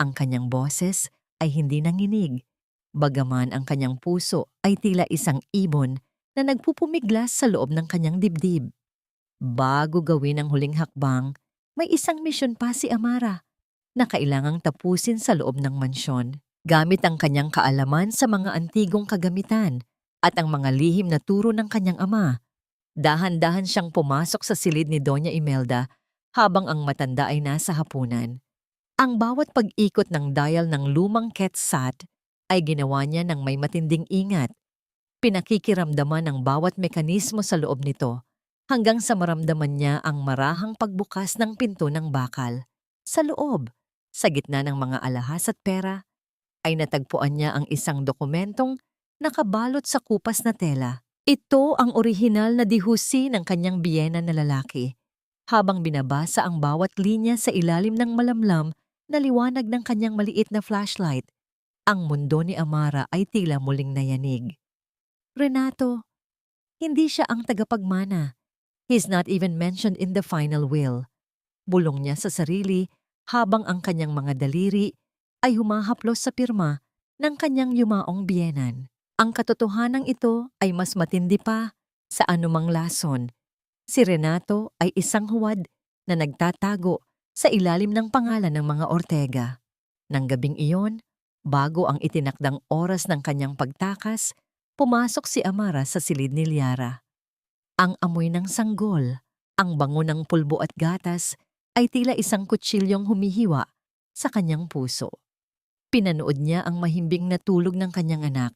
Ang kanyang boses ay hindi nanginig, bagaman ang kanyang puso ay tila isang ibon na nagpupumiglas sa loob ng kanyang dibdib. Bago gawin ang huling hakbang, may isang misyon pa si Amara na kailangang tapusin sa loob ng mansyon. Gamit ang kanyang kaalaman sa mga antigong kagamitan at ang mga lihim na turo ng kanyang ama. Dahan-dahan siyang pumasok sa silid ni Doña Imelda habang ang matanda ay nasa hapunan. Ang bawat pag-ikot ng dial ng lumang KETSAT ay ginawa niya ng may matinding ingat. Pinakikiramdaman ang bawat mekanismo sa loob nito hanggang sa maramdaman niya ang marahang pagbukas ng pinto ng bakal. Sa loob, sa gitna ng mga alahas at pera, ay natagpuan niya ang isang dokumentong nakabalot sa kupas na tela. Ito ang orihinal na dihusi ng kanyang biyena na lalaki. Habang binabasa ang bawat linya sa ilalim ng malamlam na liwanag ng kanyang maliit na flashlight, ang mundo ni Amara ay tila muling nayanig. Renato, hindi siya ang tagapagmana. He's not even mentioned in the final will. Bulong niya sa sarili habang ang kanyang mga daliri ay humahaplos sa pirma ng kanyang yumaong biyenan. Ang katotohanan ito ay mas matindi pa sa anumang lason. Si Renato ay isang huwad na nagtatago sa ilalim ng pangalan ng mga Ortega. Nang gabing iyon, bago ang itinakdang oras ng kanyang pagtakas, pumasok si Amara sa silid ni Liara. Ang amoy ng sanggol, ang bango ng pulbo at gatas ay tila isang kutsilyong humihiwa sa kanyang puso. Pinanood niya ang mahimbing na tulog ng kanyang anak,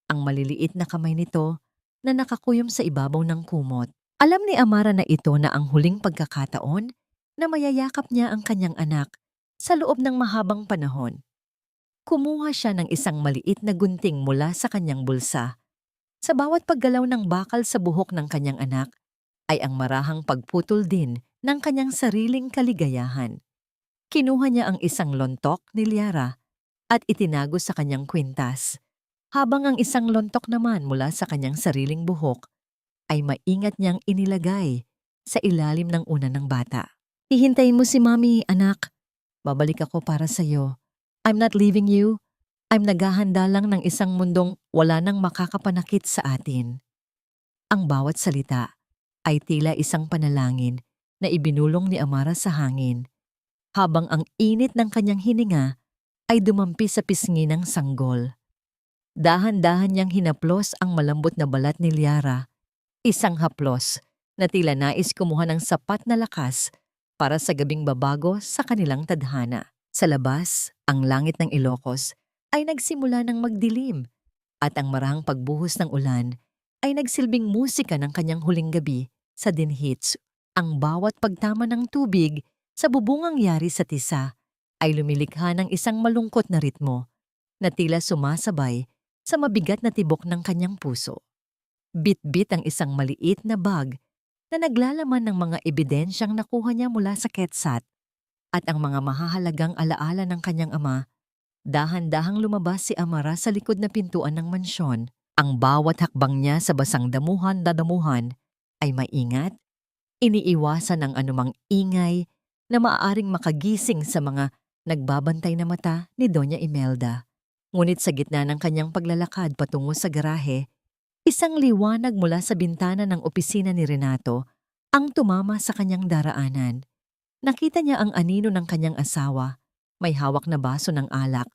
ang maliliit na kamay nito na nakakuyom sa ibabaw ng kumot. Alam ni Amara na ito na ang huling pagkakataon na mayayakap niya ang kanyang anak sa loob ng mahabang panahon. Kumuha siya ng isang maliit na gunting mula sa kanyang bulsa. Sa bawat paggalaw ng bakal sa buhok ng kanyang anak ay ang marahang pagputol din ng kanyang sariling kaligayahan. Kinuha niya ang isang lontok ni Liara at itinago sa kanyang kwintas, habang ang isang lontok naman mula sa kanyang sariling buhok ay maingat niyang inilagay sa ilalim ng unan ng bata. Hihintayin mo si Mami, anak. Babalik ako para sa'yo. I'm not leaving you. I'm naghahanda lang ng isang mundong wala nang makakapanakit sa atin. Ang bawat salita ay tila isang panalangin na ibinulong ni Amara sa hangin, habang ang init ng kanyang hininga ay dumampi sa pisngi ng sanggol. Dahan-dahan niyang hinaplos ang malambot na balat ni Liara, isang haplos na tila nais kumuha ng sapat na lakas para sa gabing babago sa kanilang tadhana. Sa labas, ang langit ng Ilocos ay nagsimula ng magdilim at ang marahang pagbuhos ng ulan ay nagsilbing musika ng kanyang huling gabi sa dinhits. Ang bawat pagtama ng tubig sa bubungang yari sa tisa ay lumilikha ng isang malungkot na ritmo na tila sumasabay sa mabigat na tibok ng kanyang puso. Bit-bit ang isang maliit na bag na naglalaman ng mga ebidensyang nakuha niya mula sa KETSAT at ang mga mahahalagang alaala ng kanyang ama. Dahan-dahang lumabas si Amara sa likod na pintuan ng mansyon. Ang bawat hakbang niya sa basang damuhan ay maingat, iniiwasan ang anumang ingay na maaaring makagising sa mga nagbabantay na mata ni Doña Imelda. Ngunit sa gitna ng kanyang paglalakad patungo sa garahe, isang liwanag mula sa bintana ng opisina ni Renato ang tumama sa kanyang daraanan. Nakita niya ang anino ng kanyang asawa, may hawak na baso ng alak,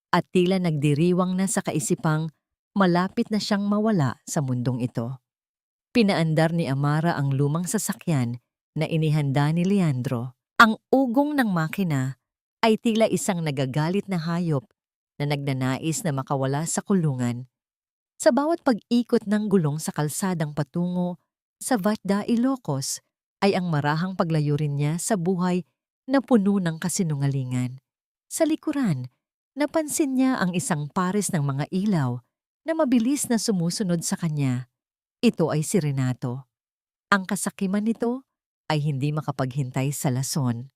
at tila nagdiriwang na sa kaisipang malapit na siyang mawala sa mundong ito. Pinaandar ni Amara ang lumang sasakyan na inihanda ni Leandro. Ang ugong ng makina ay tila isang nagagalit na hayop na nagnanais na makawala sa kulungan. Sa bawat pag-ikot ng gulong sa kalsadang patungo sa Vatda, Ilocos, ay ang marahang paglayurin niya sa buhay na puno ng kasinungalingan. Sa likuran, napansin niya ang isang pares ng mga ilaw na mabilis na sumusunod sa kanya. Ito ay si Renato. Ang kasakiman nito ay hindi makapaghintay sa lason.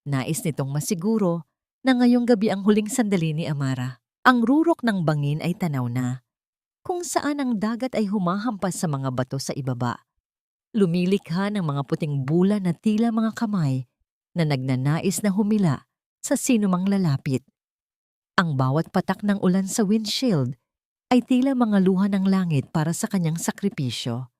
Nais nitong masiguro na ngayong gabi ang huling sandali ni Amara. Ang rurok ng bangin ay tanaw na, kung saan ang dagat ay humahampas sa mga bato sa ibaba. Lumilikha ng mga puting bula na tila mga kamay na nagnanais na humila sa sinumang lalapit. Ang bawat patak ng ulan sa windshield ay tila mga luha ng langit para sa kanyang sakripisyo.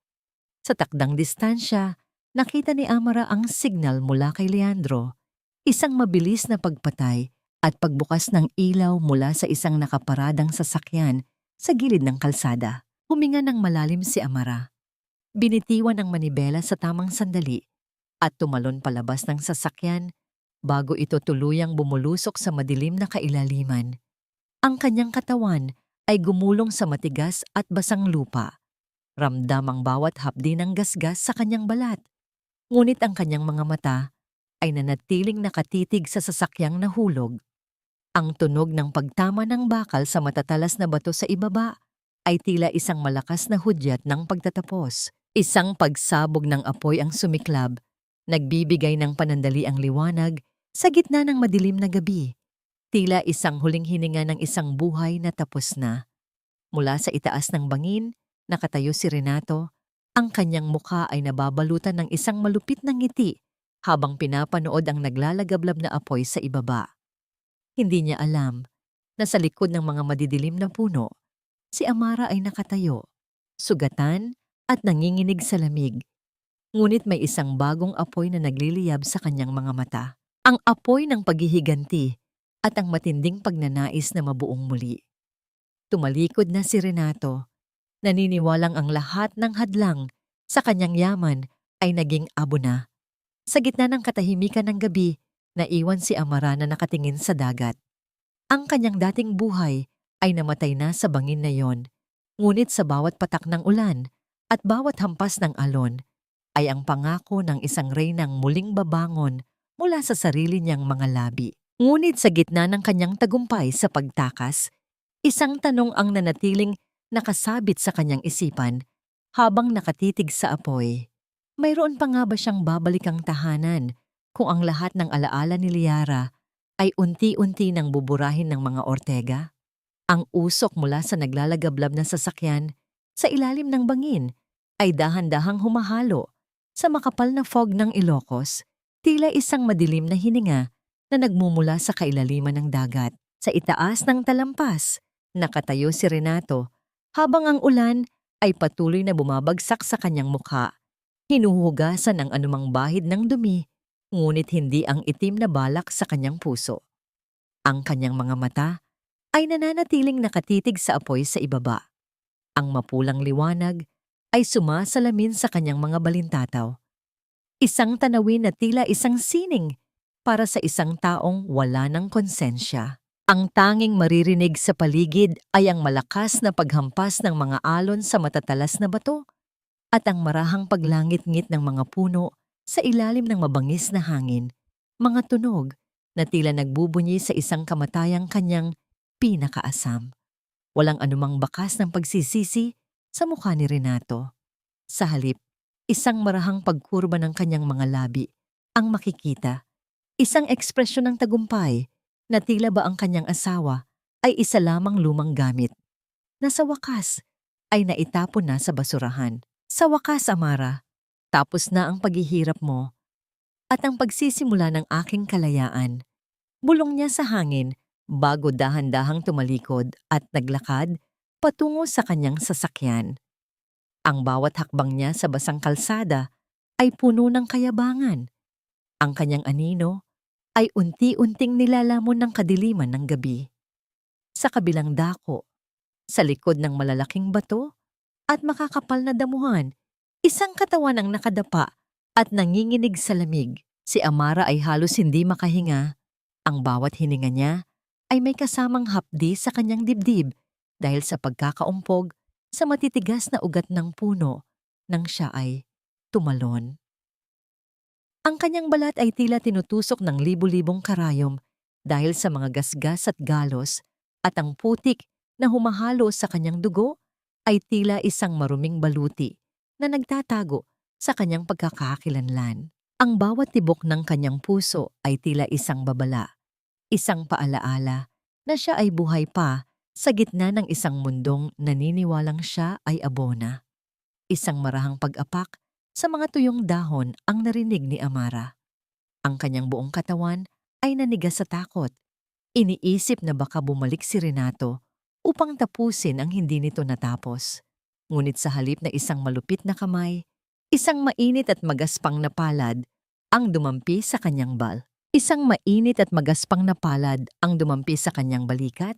Sa takdang distansya, nakita ni Amara ang signal mula kay Leandro, isang mabilis na pagpatay at pagbukas ng ilaw mula sa isang nakaparadang sasakyan sa gilid ng kalsada. Huminga ng malalim si Amara. Binitiwan ang manibela sa tamang sandali at tumalon palabas ng sasakyan bago ito tuluyang bumulusok sa madilim na kailaliman. Ang kanyang katawan ay gumulong sa matigas at basang lupa. Ramdam ang bawat hapdi ng gasgas sa kanyang balat. Ngunit ang kanyang mga mata ay nanatiling nakatitig sa sasakyang nahulog. Ang tunog ng pagtama ng bakal sa matatalas na bato sa ibaba ay tila isang malakas na hudyat ng pagtatapos. Isang pagsabog ng apoy ang sumiklab, nagbibigay ng panandaliang liwanag sa gitna ng madilim na gabi. Tila isang huling hininga ng isang buhay na tapos na. Mula sa itaas ng bangin, nakatayo si Renato. Ang kanyang mukha ay nababalutan ng isang malupit na ngiti habang pinapanood ang naglalagablab na apoy sa ibaba. Hindi niya alam na sa likod ng mga madidilim na puno, si Amara ay nakatayo, sugatan at nanginginig sa lamig. Ngunit may isang bagong apoy na nagliliyab sa kanyang mga mata. Ang apoy ng paghihiganti at ang matinding pagnanais na mabuong muli. Tumalikod na si Renato. Naniniwalang ang lahat ng hadlang sa kanyang yaman ay naging abo na. Sa gitna ng katahimikan ng gabi, naiwan si Amara na nakatingin sa dagat. Ang kanyang dating buhay ay namatay na sa bangin na yon. Ngunit sa bawat patak ng ulan at bawat hampas ng alon ay ang pangako ng isang reynang muling babangon mula sa sarili niyang mga labi. Ngunit sa gitna ng kanyang tagumpay sa pagtakas, isang tanong ang nanatiling nakasabit sa kanyang isipan habang nakatitig sa apoy. Mayroon pa nga ba siyang babalikang tahanan kung ang lahat ng alaala ni Liara ay unti-unti nang buburahin ng mga Ortega? Ang usok mula sa naglalagablab na sasakyan sa ilalim ng bangin ay dahan-dahang humahalo sa makapal na fog ng Ilocos, tila isang madilim na hininga na nagmumula sa kailaliman ng dagat. Sa itaas ng talampas, nakatayo si Renato habang ang ulan ay patuloy na bumabagsak sa kanyang mukha. Hinuhugasan ang anumang bahid ng dumi, ngunit hindi ang itim na balak sa kanyang puso. Ang kanyang mga mata ay nananatiling nakatitig sa apoy sa ibaba. Ang mapulang liwanag ay sumasalamin sa kanyang mga balintataw. Isang tanawin na tila isang sining para sa isang taong wala ng konsensya. Ang tanging maririnig sa paligid ay ang malakas na paghampas ng mga alon sa matatalas na bato at ang marahang paglangit-ngit ng mga puno sa ilalim ng mabangis na hangin, mga tunog na tila nagbubunyi sa isang kamatayang kanyang pinakaasam. Walang anumang bakas ng pagsisisi sa mukha ni Renato. Sa halip, isang marahang pagkurba ng kanyang mga labi ang makikita, isang ekspresyon ng tagumpay na tila ba ang kanyang asawa ay isa lamang lumang gamit na sa wakas ay naitapon na sa basurahan. Sa wakas, Amara, tapos na ang paghihirap mo at ang pagsisimula ng aking kalayaan. Bulong niya sa hangin bago dahan-dahang tumalikod at naglakad patungo sa kanyang sasakyan. Ang bawat hakbang niya sa basang kalsada ay puno ng kayabangan. Ang kanyang anino ay unti-unting nilalamon ng kadiliman ng gabi. Sa kabilang dako, sa likod ng malalaking bato at makakapal na damuhan, isang katawan ang nakadapa at nanginginig sa lamig. Si Amara ay halos hindi makahinga. Ang bawat hininga niya ay may kasamang hapdi sa kanyang dibdib dahil sa pagkakaumpog sa matitigas na ugat ng puno nang siya ay tumalon. Ang kanyang balat ay tila tinutusok ng libu-libong karayom dahil sa mga gasgas at galos at ang putik na humahalo sa kanyang dugo ay tila isang maruming baluti na nagtatago sa kanyang pagkakakilanlan. Ang bawat tibok ng kanyang puso ay tila isang babala, isang paalaala na siya ay buhay pa sa gitna ng isang mundong naniniwalang siya ay abona. Isang marahang pag-apak sa mga tuyong dahon ang narinig ni Amara. Ang kanyang buong katawan ay nanigas sa takot. Iniisip na baka bumalik si Renato upang tapusin ang hindi nito natapos. Ngunit sa halip na isang malupit na kamay, isang mainit at magaspang na palad ang dumampi sa kanyang Isang mainit at magaspang na palad ang dumampi sa kanyang balikat.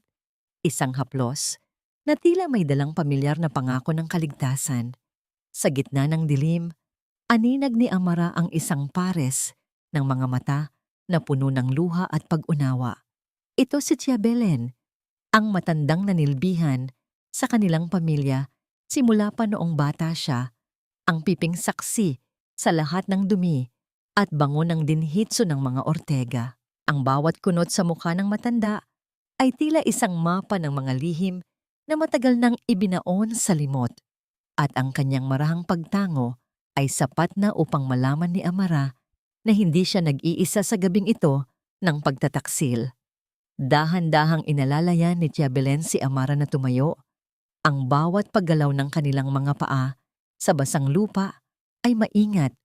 Isang haplos na tila may dalang pamilyar na pangako ng kaligtasan. Sa gitna ng dilim, aninag ni Amara ang isang pares ng mga mata na puno ng luha at pag-unawa. Ito si Tia Belen, ang matandang nanilbihan sa kanilang pamilya simula pa noong bata siya, ang piping saksi sa lahat ng dumi at bango ng dinhitso ng mga Ortega. Ang bawat kunot sa mukha ng matanda ay tila isang mapa ng mga lihim na matagal nang ibinaon sa limot, at ang kanyang marahang pagtango ay sapat na upang malaman ni Amara na hindi siya nag-iisa sa gabing ito ng pagtataksil. Dahan-dahang inalalayan ni Tia Belen si Amara na tumayo. Ang bawat paggalaw ng kanilang mga paa sa basang lupa ay maingat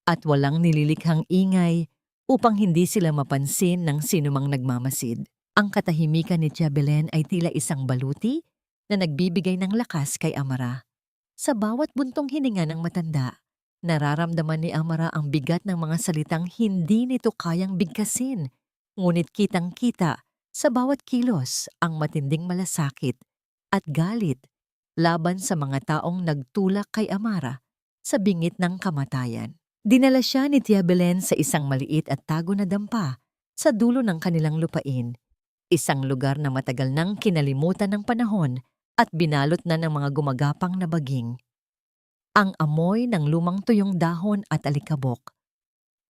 at walang nililikhang ingay upang hindi sila mapansin ng sinumang nagmamasid. Ang katahimikan ni Tia Belen ay tila isang baluti na nagbibigay ng lakas kay Amara. Sa bawat buntong hininga ng matanda, nararamdaman ni Amara ang bigat ng mga salitang hindi nito kayang bigkasin. Ngunit kitang-kita sa bawat kilos ang matinding malasakit at galit laban sa mga taong nagtulak kay Amara sa bingit ng kamatayan. Dinala siya ni Tia Belen sa isang maliit at tago na dampa sa dulo ng kanilang lupain, isang lugar na matagal nang kinalimutan ng panahon at binalot na ng mga gumagapang na baging. Ang amoy ng lumang tuyong dahon at alikabok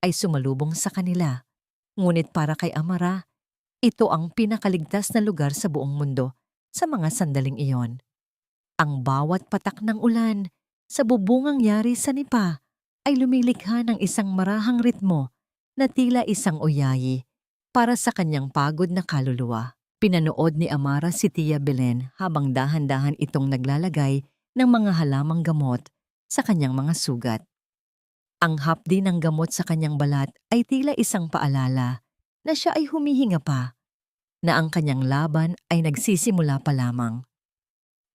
ay sumalubong sa kanila, ngunit para kay Amara, ito ang pinakaligtas na lugar sa buong mundo sa mga sandaling iyon. Ang bawat patak ng ulan sa bubungang yari sa nipa ay lumilikha ng isang marahang ritmo na tila isang oyayi para sa kanyang pagod na kaluluwa. Pinanood ni Amara si Tia Belen habang dahan-dahan itong naglalagay ng mga halamang gamot sa kanyang mga sugat. Ang hapdi ng gamot sa kanyang balat ay tila isang paalala na siya ay humihinga pa, na ang kanyang laban ay nagsisimula pa lamang.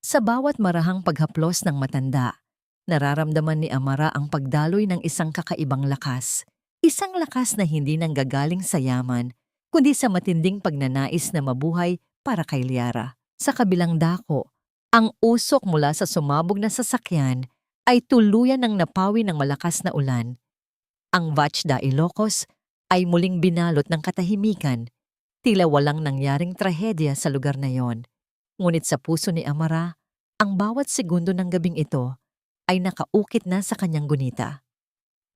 Sa bawat marahang paghaplos ng matanda, nararamdaman ni Amara ang pagdaloy ng isang kakaibang lakas. Isang lakas na hindi nanggagaling sa yaman, kundi sa matinding pagnanais na mabuhay para kay Liara. Sa kabilang dako, ang usok mula sa sumabog na sasakyan ay tuluyan ng napawi ng malakas na ulan. Ang Vachda Ilocos ay muling binalot ng katahimikan, tila walang nangyaring trahedya sa lugar na yon. Ngunit sa puso ni Amara, ang bawat segundo ng gabing ito ay nakaukit na sa kanyang gunita.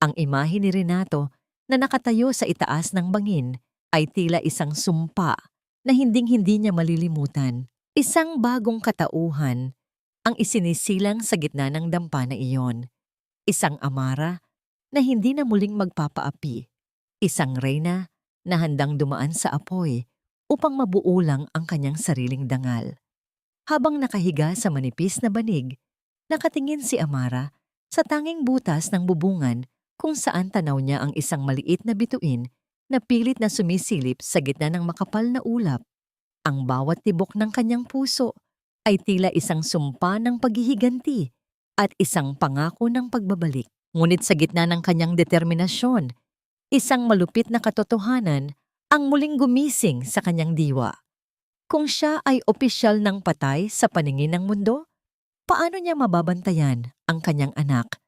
Ang imahe ni Renato na nakatayo sa itaas ng bangin ay tila isang sumpa na hinding-hindi niya malilimutan. Isang bagong katauhan ang isinisilang sa gitna ng dampa na iyon. Isang Amara na hindi na muling magpapaapi. Isang reyna na handang dumaan sa apoy upang mabuo lang ang kanyang sariling dangal. Habang nakahiga sa manipis na banig, nakatingin si Amara sa tanging butas ng bubungan kung saan tanaw niya ang isang maliit na bituin na pilit na sumisilip sa gitna ng makapal na ulap. Ang bawat tibok ng kanyang puso ay tila isang sumpa ng paghihiganti at isang pangako ng pagbabalik. Ngunit sa gitna ng kanyang determinasyon, isang malupit na katotohanan ang muling gumising sa kanyang diwa. Kung siya ay opisyal ng patay sa paningin ng mundo, paano niya mababantayan ang kanyang anak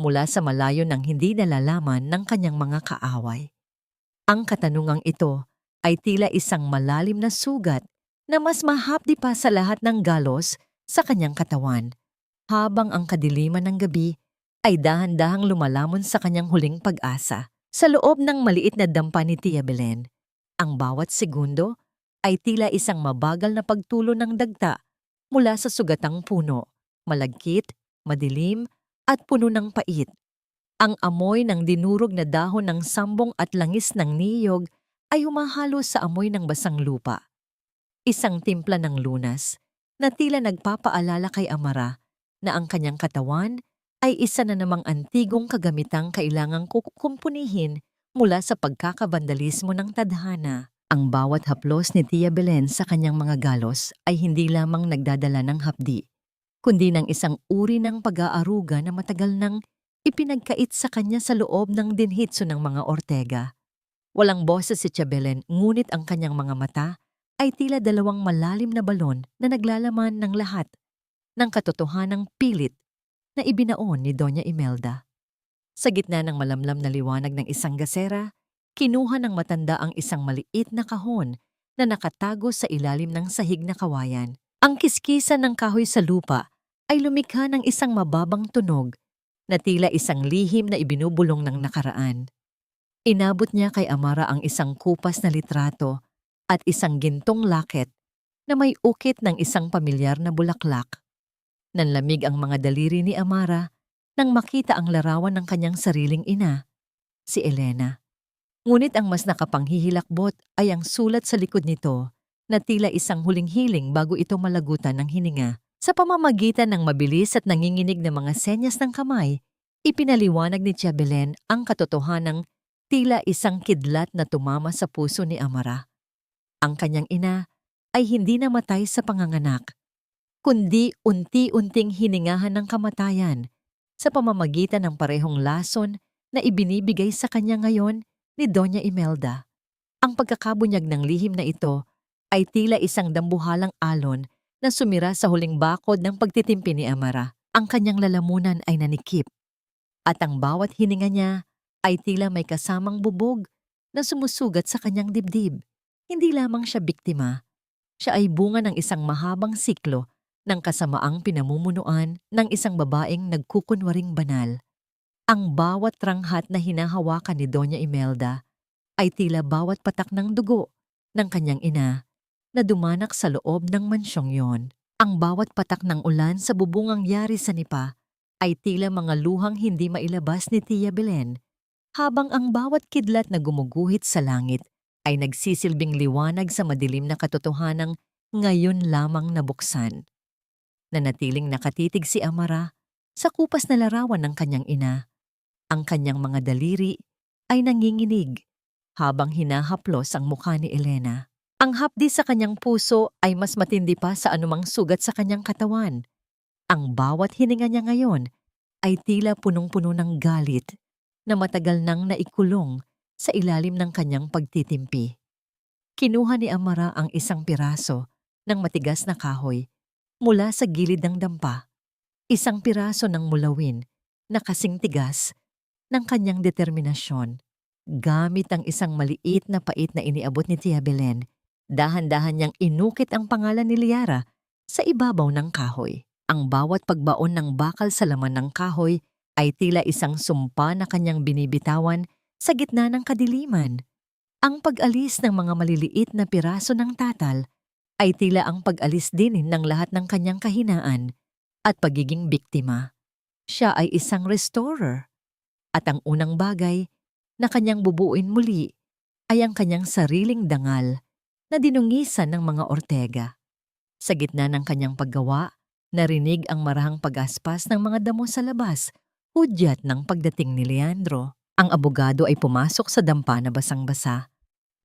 mula sa malayo ng hindi nalalaman ng kanyang mga kaaway? Ang katanungang ito ay tila isang malalim na sugat na mas mahapdi pa sa lahat ng galos sa kanyang katawan, habang ang kadiliman ng gabi ay dahan-dahang lumalamon sa kanyang huling pag-asa. Sa loob ng maliit na dampa ni Tia Belen, ang bawat segundo ay tila isang mabagal na pagtulo ng dagta mula sa sugatang puno, malagkit, madilim, at puno ng pait. Ang amoy ng dinurog na dahon ng sambong at langis ng niyog ay humahalo sa amoy ng basang lupa. Isang timpla ng lunas na tila nagpapaalala kay Amara na ang kanyang katawan ay isa na namang antigong kagamitang kailangang kukumpunihin mula sa pagkakabandalismo ng tadhana. Ang bawat haplos ni Tia Belen sa kanyang mga galos ay hindi lamang nagdadala ng hapdi, kundi ng isang uri ng pag-aaruga na matagal nang ipinagkait sa kanya sa loob ng dinhitso ng mga Ortega. Walang boses si Tia Belen, ngunit ang kanyang mga mata ay tila dalawang malalim na balon na naglalaman ng lahat ng katotohanang pilit na ibinaon ni Doña Imelda. Sa gitna ng malamlam na liwanag ng isang gasera, kinuha ng matanda ang isang maliit na kahon na nakatago sa ilalim ng sahig na kawayan. Ang kiskisan ng kahoy sa lupa ay lumikha ng isang mababang tunog na tila isang lihim na ibinubulong ng nakaraan. Inabot niya kay Amara ang isang kupas na litrato at isang gintong laket na may ukit ng isang pamilyar na bulaklak. Nanlamig ang mga daliri ni Amara nang makita ang larawan ng kanyang sariling ina, si Elena. Ngunit ang mas nakapanghihilakbot ay ang sulat sa likod nito na tila isang huling hiling bago ito malagutan ng hininga. Sa pamamagitan ng mabilis at nanginginig na mga senyas ng kamay, ipinaliwanag ni Tia Belen ang katotohanang tila isang kidlat na tumama sa puso ni Amara. Ang kanyang ina ay hindi namatay sa panganganak, kundi unti-unting hiningahan ng kamatayan sa pamamagitan ng parehong lason na ibinibigay sa kanya ngayon ni Doña Imelda. Ang pagkakabunyag ng lihim na ito ay tila isang dambuhalang alon na sumira sa huling bakod ng pagtitimpi ni Amara. Ang kanyang lalamunan ay nanikip, at ang bawat hininga niya ay tila may kasamang bubog na sumusugat sa kanyang dibdib. Hindi lamang siya biktima, siya ay bunga ng isang mahabang siklo ng kasamaang pinamumunuan ng isang babaeng nagkukunwaring banal. Ang bawat ranghat na hinahawakan ni Doña Imelda ay tila bawat patak ng dugo ng kanyang ina na dumanak sa loob ng mansyong yon. Ang bawat patak ng ulan sa bubungang yari sa nipa ay tila mga luhang hindi mailabas ni Tia Belen, habang ang bawat kidlat na gumuguhit sa langit ay nagsisilbing liwanag sa madilim na katotohanang ngayon lamang nabuksan. Nanatiling nakatitig si Amara sa kupas na larawan ng kanyang ina. Ang kanyang mga daliri ay nanginginig habang hinahaplos ang mukha ni Elena. Ang hapdi sa kanyang puso ay mas matindi pa sa anumang sugat sa kanyang katawan. Ang bawat hininga niya ngayon ay tila punong-puno ng galit na matagal nang naikulong sa ilalim ng kanyang pagtitimpi. Kinuha ni Amara ang isang piraso ng matigas na kahoy mula sa gilid ng dampa, isang piraso ng mulawin na kasing tigas ng kanyang determinasyon. Gamit ang isang maliit na pait na iniabot ni Tia Belen, dahan-dahan niyang inukit ang pangalan ni Liara sa ibabaw ng kahoy. Ang bawat pagbaon ng bakal sa laman ng kahoy ay tila isang sumpa na kanyang binibitawan sa gitna ng kadiliman. Ang pag-alis ng mga maliliit na piraso ng tatal ay tila ang pag-alis din ng lahat ng kanyang kahinaan at pagiging biktima. Siya ay isang restorer, at ang unang bagay na kanyang bubuuin muli ay ang kanyang sariling dangal na dinungisan ng mga Ortega. Sa gitna ng kanyang paggawa, narinig ang marahang pag-aspas ng mga damo sa labas, hudyat ng pagdating ni Leandro. Ang abogado ay pumasok sa dampa na basang-basa.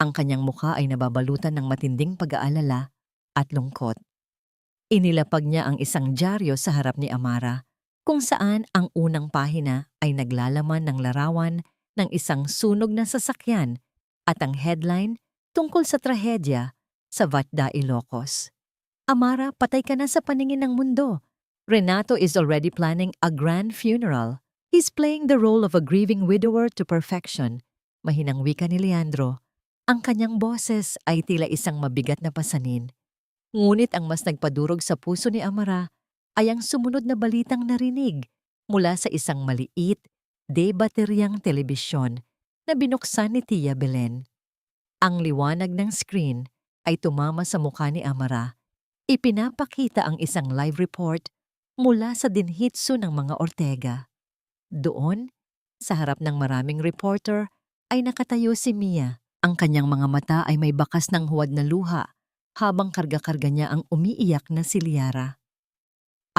Ang kanyang mukha ay nababalutan ng matinding pag-aalala at lungkot. Inilapag niya ang isang dyaryo sa harap ni Amara, kung saan ang unang pahina ay naglalaman ng larawan ng isang sunog na sasakyan at ang headline tungkol sa trahedya sa Vatda, Ilocos. Amara, patay ka na sa paningin ng mundo. Renato is already planning a grand funeral. He's playing the role of a grieving widower to perfection. Mahinang wika ni Leandro. Ang kanyang boses ay tila isang mabigat na pasanin. Ngunit ang mas nagpadurog sa puso ni Amara ay ang sumunod na balitang narinig mula sa isang maliit, de-bateryang telebisyon na binuksan ni Tia Belen. Ang liwanag ng screen ay tumama sa mukha ni Amara. Ipinapakita ang isang live report mula sa dinhitsu ng mga Ortega. Doon, sa harap ng maraming reporter, ay nakatayo si Mia. Ang kanyang mga mata ay may bakas ng huwad na luha habang karga-karga niya ang umiiyak na si Liara.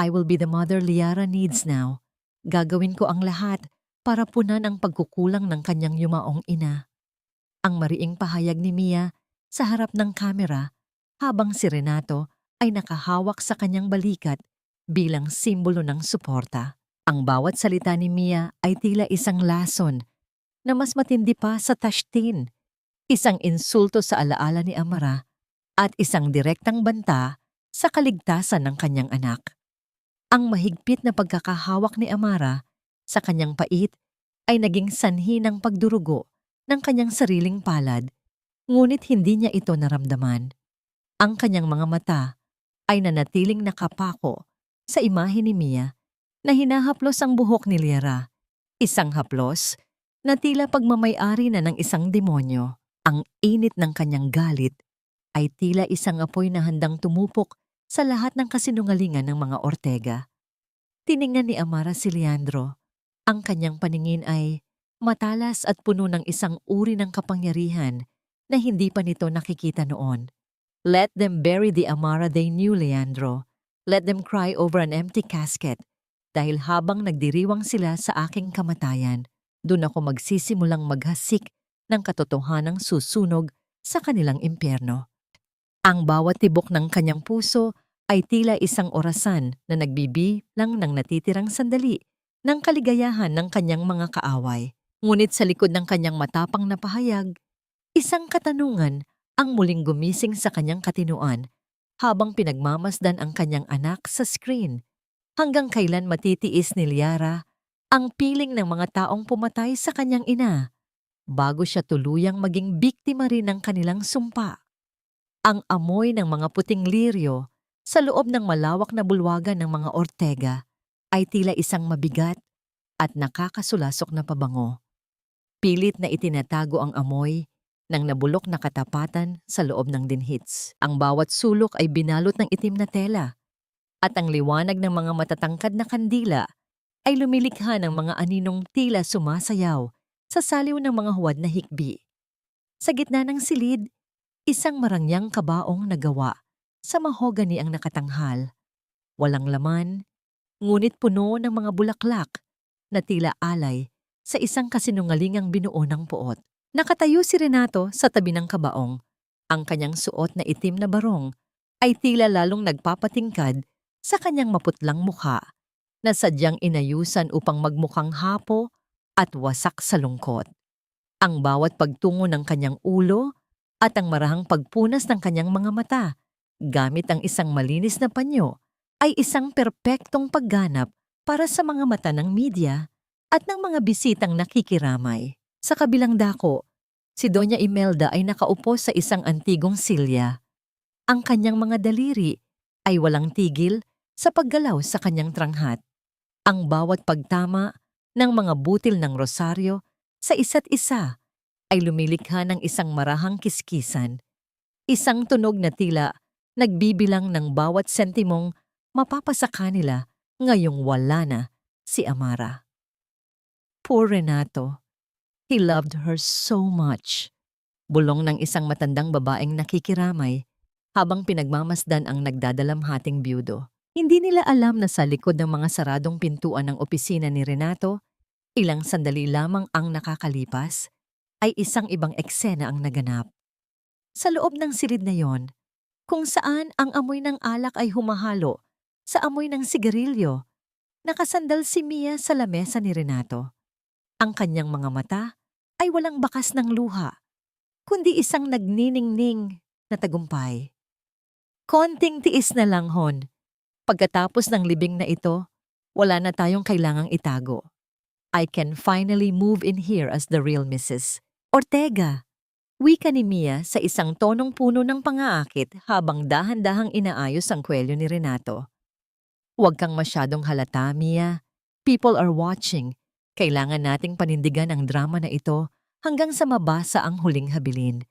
I will be the mother Liara needs now. Gagawin ko ang lahat para punan ang pagkukulang ng kanyang yumaong ina. Ang mariing pahayag ni Mia sa harap ng kamera habang si Renato ay nakahawak sa kanyang balikat bilang simbolo ng suporta. Ang bawat salita ni Mia ay tila isang lason na mas matindi pa sa tashtin, isang insulto sa alaala ni Amara at isang direktang banta sa kaligtasan ng kanyang anak. Ang mahigpit na pagkakahawak ni Amara sa kanyang pait ay naging sanhi ng pagdurugo ng kanyang sariling palad, ngunit hindi niya ito naramdaman. Ang kanyang mga mata ay nanatiling nakapako sa imahe ni Mia na hinahaplos ang buhok ni Liara, isang haplos na tila pagmamay-ari na ng isang demonyo. Ang init ng kanyang galit ay tila isang apoy na handang tumupok sa lahat ng kasinungalingan ng mga Ortega. Tiningnan ni Amara si Leandro. Ang kanyang paningin ay matalas at puno ng isang uri ng kapangyarihan na hindi pa nito nakikita noon. Let them bury the Amara they knew, Leandro. Let them cry over an empty casket. Dahil habang nagdiriwang sila sa aking kamatayan, doon ako magsisimulang maghasik ng katotohanang susunog sa kanilang impyerno. Ang bawat tibok ng kanyang puso ay tila isang orasan na nagbibilang ng natitirang sandali ng kaligayahan ng kanyang mga kaaway. Ngunit sa likod ng kanyang matapang na pahayag, isang katanungan ang muling gumising sa kanyang katinuan habang pinagmamasdan ang kanyang anak sa screen. Hanggang kailan matitiis ni Liara ang piling ng mga taong pumatay sa kanyang ina bago siya tuluyang maging biktima rin ng kanilang sumpa? Ang amoy ng mga puting liryo sa loob ng malawak na bulwagan ng mga Ortega ay tila isang mabigat at nakakasulasok na pabango. Pilit na itinatago ang amoy ng nabulok na katapatan sa loob ng dinhits. Ang bawat sulok ay binalot ng itim na tela at ang liwanag ng mga matatangkad na kandila ay lumilikha ng mga aninong tila sumasayaw sa saliw ng mga huwad na hikbi. Sa gitna ng silid, isang marangyang kabaong nagawa sa mahogani ang nakatanghal. Walang laman, ngunit puno ng mga bulaklak na tila alay sa isang kasinungalingang binuo ng puot. Nakatayo si Renato sa tabi ng kabaong. Ang kanyang suot na itim na barong ay tila lalong nagpapatingkad sa kanyang maputlang mukha na sadyang inayusan upang magmukhang hapo at wasak sa lungkot. Ang bawat pagtungo ng kanyang ulo at ang marahang pagpunas ng kanyang mga mata gamit ang isang malinis na panyo ay isang perpektong pagganap para sa mga mata ng media at ng mga bisitang nakikiramay. Sa kabilang dako, si Doña Imelda ay nakaupo sa isang antigong silya. Ang kanyang mga daliri ay walang tigil sa paggalaw sa kanyang tranghat. Ang bawat pagtama ng mga butil ng rosaryo sa isa't isa ay lumilikha ng isang marahang kiskisan. Isang tunog na tila nagbibilang ng bawat sentimong mapapasa kanila ngayong wala na si Amara. Poor Renato. He loved her so much. Bulong ng isang matandang babaeng nakikiramay habang pinagmamasdan ang nagdadalamhating byudo. Hindi nila alam na sa likod ng mga saradong pintuan ng opisina ni Renato, ilang sandali lamang ang nakakalipas, ay isang ibang eksena ang naganap. Sa loob ng silid na yon, kung saan ang amoy ng alak ay humahalo sa amoy ng sigarilyo, nakasandal si Mia sa lamesa ni Renato. Ang kanyang mga mata ay walang bakas ng luha, kundi isang nagniningning na tagumpay. Konting tiis na lang, Hon. Pagkatapos ng libing na ito, wala na tayong kailangang itago. I can finally move in here as the real Mrs. Ortega. Wika ni Mia sa isang tonong puno ng pangaakit habang dahan-dahang inaayos ang kwelyo ni Renato. Huwag kang masyadong halata, Mia. People are watching. Kailangan nating panindigan ang drama na ito hanggang sa mabasa ang huling habilin.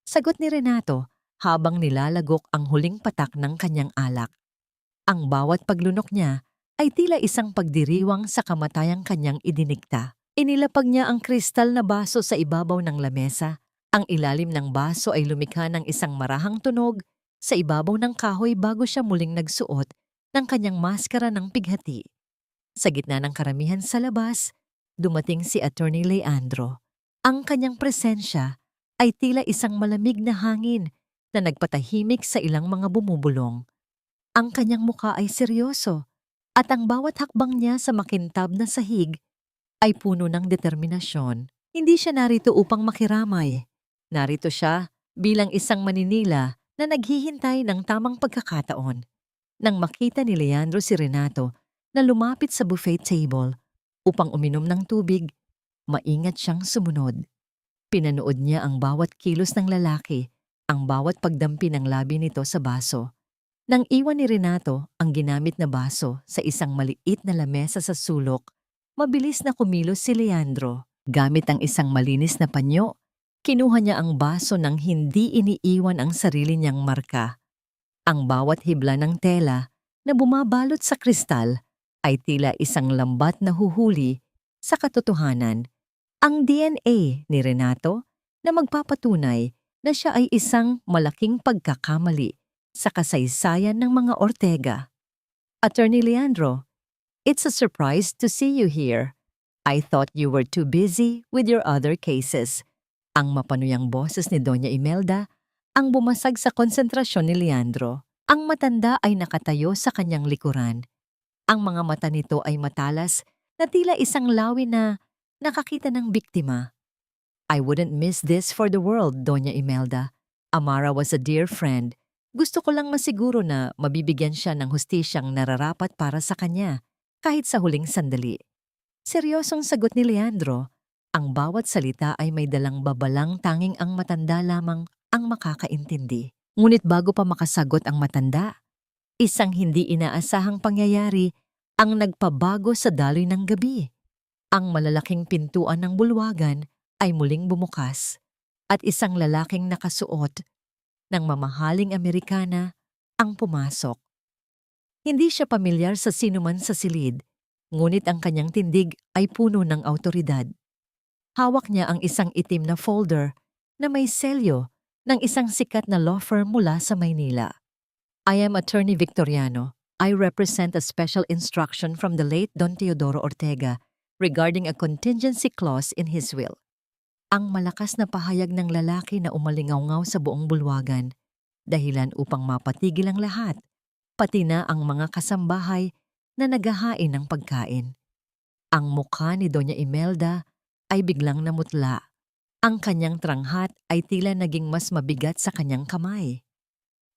Sagot ni Renato habang nilalagok ang huling patak ng kanyang alak. Ang bawat paglunok niya ay tila isang pagdiriwang sa kamatayang kanyang idinikta. Inilapag niya ang kristal na baso sa ibabaw ng lamesa. Ang ilalim ng baso ay lumikha ng isang marahang tunog sa ibabaw ng kahoy bago siya muling nagsuot ng kanyang maskara ng pighati. Sa gitna ng karamihan sa labas, dumating si Attorney Leandro. Ang kanyang presensya ay tila isang malamig na hangin na nagpatahimik sa ilang mga bumubulong. Ang kanyang muka ay seryoso at ang bawat hakbang niya sa makintab na sahig ay puno ng determinasyon. Hindi siya narito upang makiramay. Narito siya bilang isang maninila na naghihintay ng tamang pagkakataon. Nang makita ni Leandro si Renato na lumapit sa buffet table upang uminom ng tubig, maingat siyang sumunod. Pinanood niya ang bawat kilos ng lalaki, ang bawat pagdampi ng labi nito sa baso. Nang iwan ni Renato ang ginamit na baso sa isang maliit na lamesa sa sulok, mabilis na kumilos si Leandro. Gamit ang isang malinis na panyo, kinuha niya ang baso nang hindi iniiwan ang sarili niyang marka. Ang bawat hibla ng tela na bumabalot sa kristal ay tila isang lambat na huhuli sa katotohanan. Ang DNA ni Renato na magpapatunay na siya ay isang malaking pagkakamali sa kasaysayan ng mga Ortega. Attorney Leandro, it's a surprise to see you here. I thought you were too busy with your other cases. Ang mapanuyang boses ni Doña Imelda ang bumasag sa konsentrasyon ni Leandro. Ang matanda ay nakatayo sa kanyang likuran. Ang mga mata nito ay matalas na tila isang lawi na nakakita ng biktima. I wouldn't miss this for the world, Doña Imelda. Amara was a dear friend. Gusto ko lang masiguro na mabibigyan siya ng hustisyang nararapat para sa kanya, kahit sa huling sandali. Seryosong sagot ni Leandro, ang bawat salita ay may dalang babalang tanging ang matanda lamang ang makakaintindi. Ngunit bago pa makasagot ang matanda, isang hindi inaasahang pangyayari ang nagpabago sa daloy ng gabi. Ang malalaking pintuan ng bulwagan ay muling bumukas at isang lalaking nakasuot ng mamahaling Amerikana ang pumasok. Hindi siya pamilyar sa sinuman sa silid, ngunit ang kanyang tindig ay puno ng awtoridad. Hawak niya ang isang itim na folder na may selyo ng isang sikat na law firm mula sa Maynila. I am Attorney Victoriano. I represent a special instruction from the late Don Teodoro Ortega regarding a contingency clause in his will. Ang malakas na pahayag ng lalaki na umalingaw-ngaw sa buong bulwagan, dahilan upang mapatigil ang lahat, pati na ang mga kasambahay na naghahain ng pagkain. Ang mukha ni Doña Imelda ay biglang namutla. Ang kanyang tranghat ay tila naging mas mabigat sa kanyang kamay.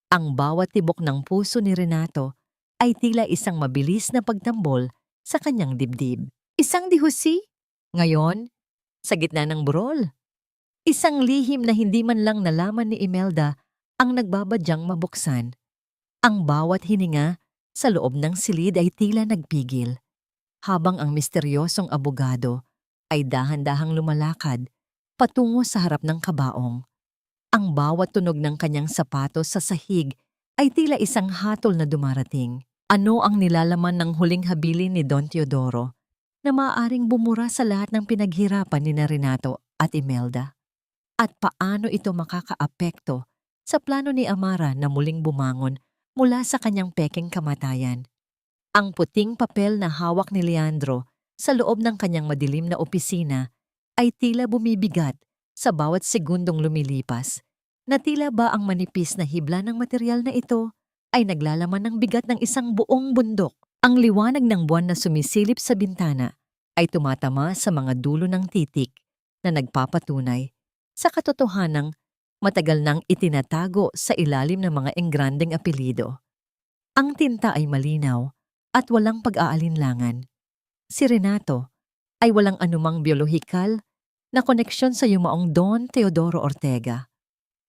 Ang bawat tibok ng puso ni Renato ay tila isang mabilis na pagtambol sa kanyang dibdib. Isang dihusi? Ngayon, sa gitna ng burol. Isang lihim na hindi man lang nalaman ni Imelda ang nagbabadyang mabuksan. Ang bawat hininga sa loob ng silid ay tila nagpigil, habang ang misteryosong abogado ay dahan-dahang lumalakad patungo sa harap ng kabaong. Ang bawat tunog ng kanyang sapatos sa sahig ay tila isang hatol na dumarating. Ano ang nilalaman ng huling habilin ni Don Teodoro na maaaring bumura sa lahat ng pinaghirapan ni Renato at Imelda? At paano ito makakaapekto sa plano ni Amara na muling bumangon mula sa kanyang peking kamatayan? Ang puting papel na hawak ni Leandro sa loob ng kanyang madilim na opisina ay tila bumibigat sa bawat segundong lumilipas, na tila ba ang manipis na hibla ng material na ito ay naglalaman ng bigat ng isang buong bundok. Ang liwanag ng buwan na sumisilip sa bintana ay tumatama sa mga dulo ng titik na nagpapatunay sa katotohanang matagal nang itinatago sa ilalim ng mga engrandeng apelyido. Ang tinta ay malinaw at walang pag-aalinlangan. Si Renato ay walang anumang biolohikal na koneksyon sa yumaong Don Teodoro Ortega.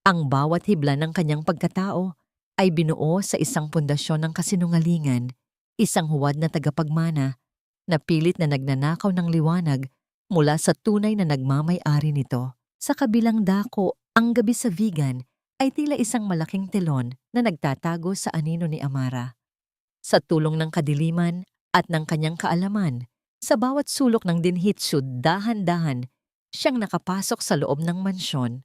Ang bawat hibla ng kanyang pagkatao ay binuo sa isang pundasyon ng kasinungalingan, isang huwad na tagapagmana na pilit na nagnanakaw ng liwanag mula sa tunay na nagmamay-ari nito. Sa kabilang dako, ang gabi sa Vigan ay tila isang malaking telon na nagtatago sa anino ni Amara. Sa tulong ng kadiliman at ng kanyang kaalaman, sa bawat sulok ng dinhitsud, dahan-dahan siyang nakapasok sa loob ng mansyon.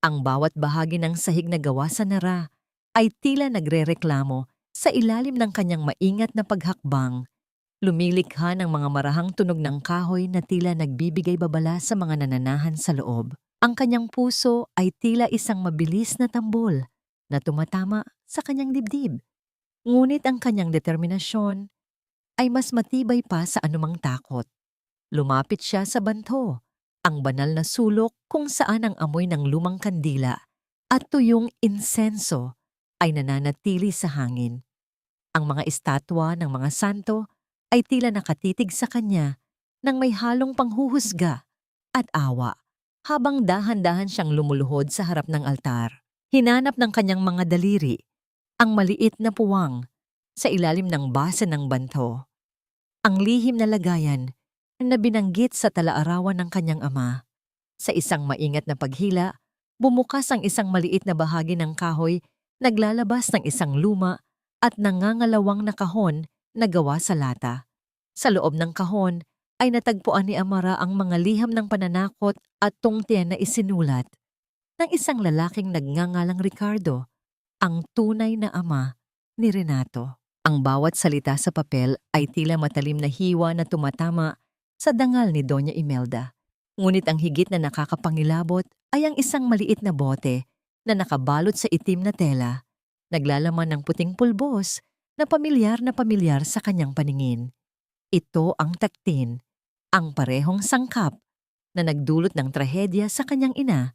Ang bawat bahagi ng sahig na gawa sa nara ay tila nagrereklamo sa ilalim ng kanyang maingat na paghakbang. Lumilikha ng mga marahang tunog ng kahoy na tila nagbibigay babala sa mga nananahan sa loob. Ang kanyang puso ay tila isang mabilis na tambol na tumatama sa kanyang dibdib. Ngunit ang kanyang determinasyon ay mas matibay pa sa anumang takot. Lumapit siya sa banto, ang banal na sulok kung saan ang amoy ng lumang kandila at tuyong insenso ay nananatili sa hangin. Ang mga estatwa ng mga santo ay tila nakatitig sa kanya nang may halong panghuhusga at awa habang dahan-dahan siyang lumuluhod sa harap ng altar. Hinanap ng kanyang mga daliri ang maliit na puwang sa ilalim ng base ng banto. Ang lihim na lagayan na binanggit sa talaarawan ng kanyang ama. Sa isang maingat na paghila, bumukas ang isang maliit na bahagi ng kahoy, naglalabas ng isang luma at nangangalawang na kahon na gawa sa lata. Sa loob ng kahon ay natagpuan ni Amara ang mga liham ng pananakot at tungtiyan na isinulat ng isang lalaking nagngangalang Ricardo, ang tunay na ama ni Renato. Ang bawat salita sa papel ay tila matalim na hiwa na tumatama sa dangal ni Doña Imelda. Ngunit ang higit na nakakapangilabot ay ang isang maliit na bote na nakabalot sa itim na tela, naglalaman ng puting pulbos na pamilyar sa kanyang paningin. Ito ang taktin, ang parehong sangkap na nagdulot ng trahedya sa kanyang ina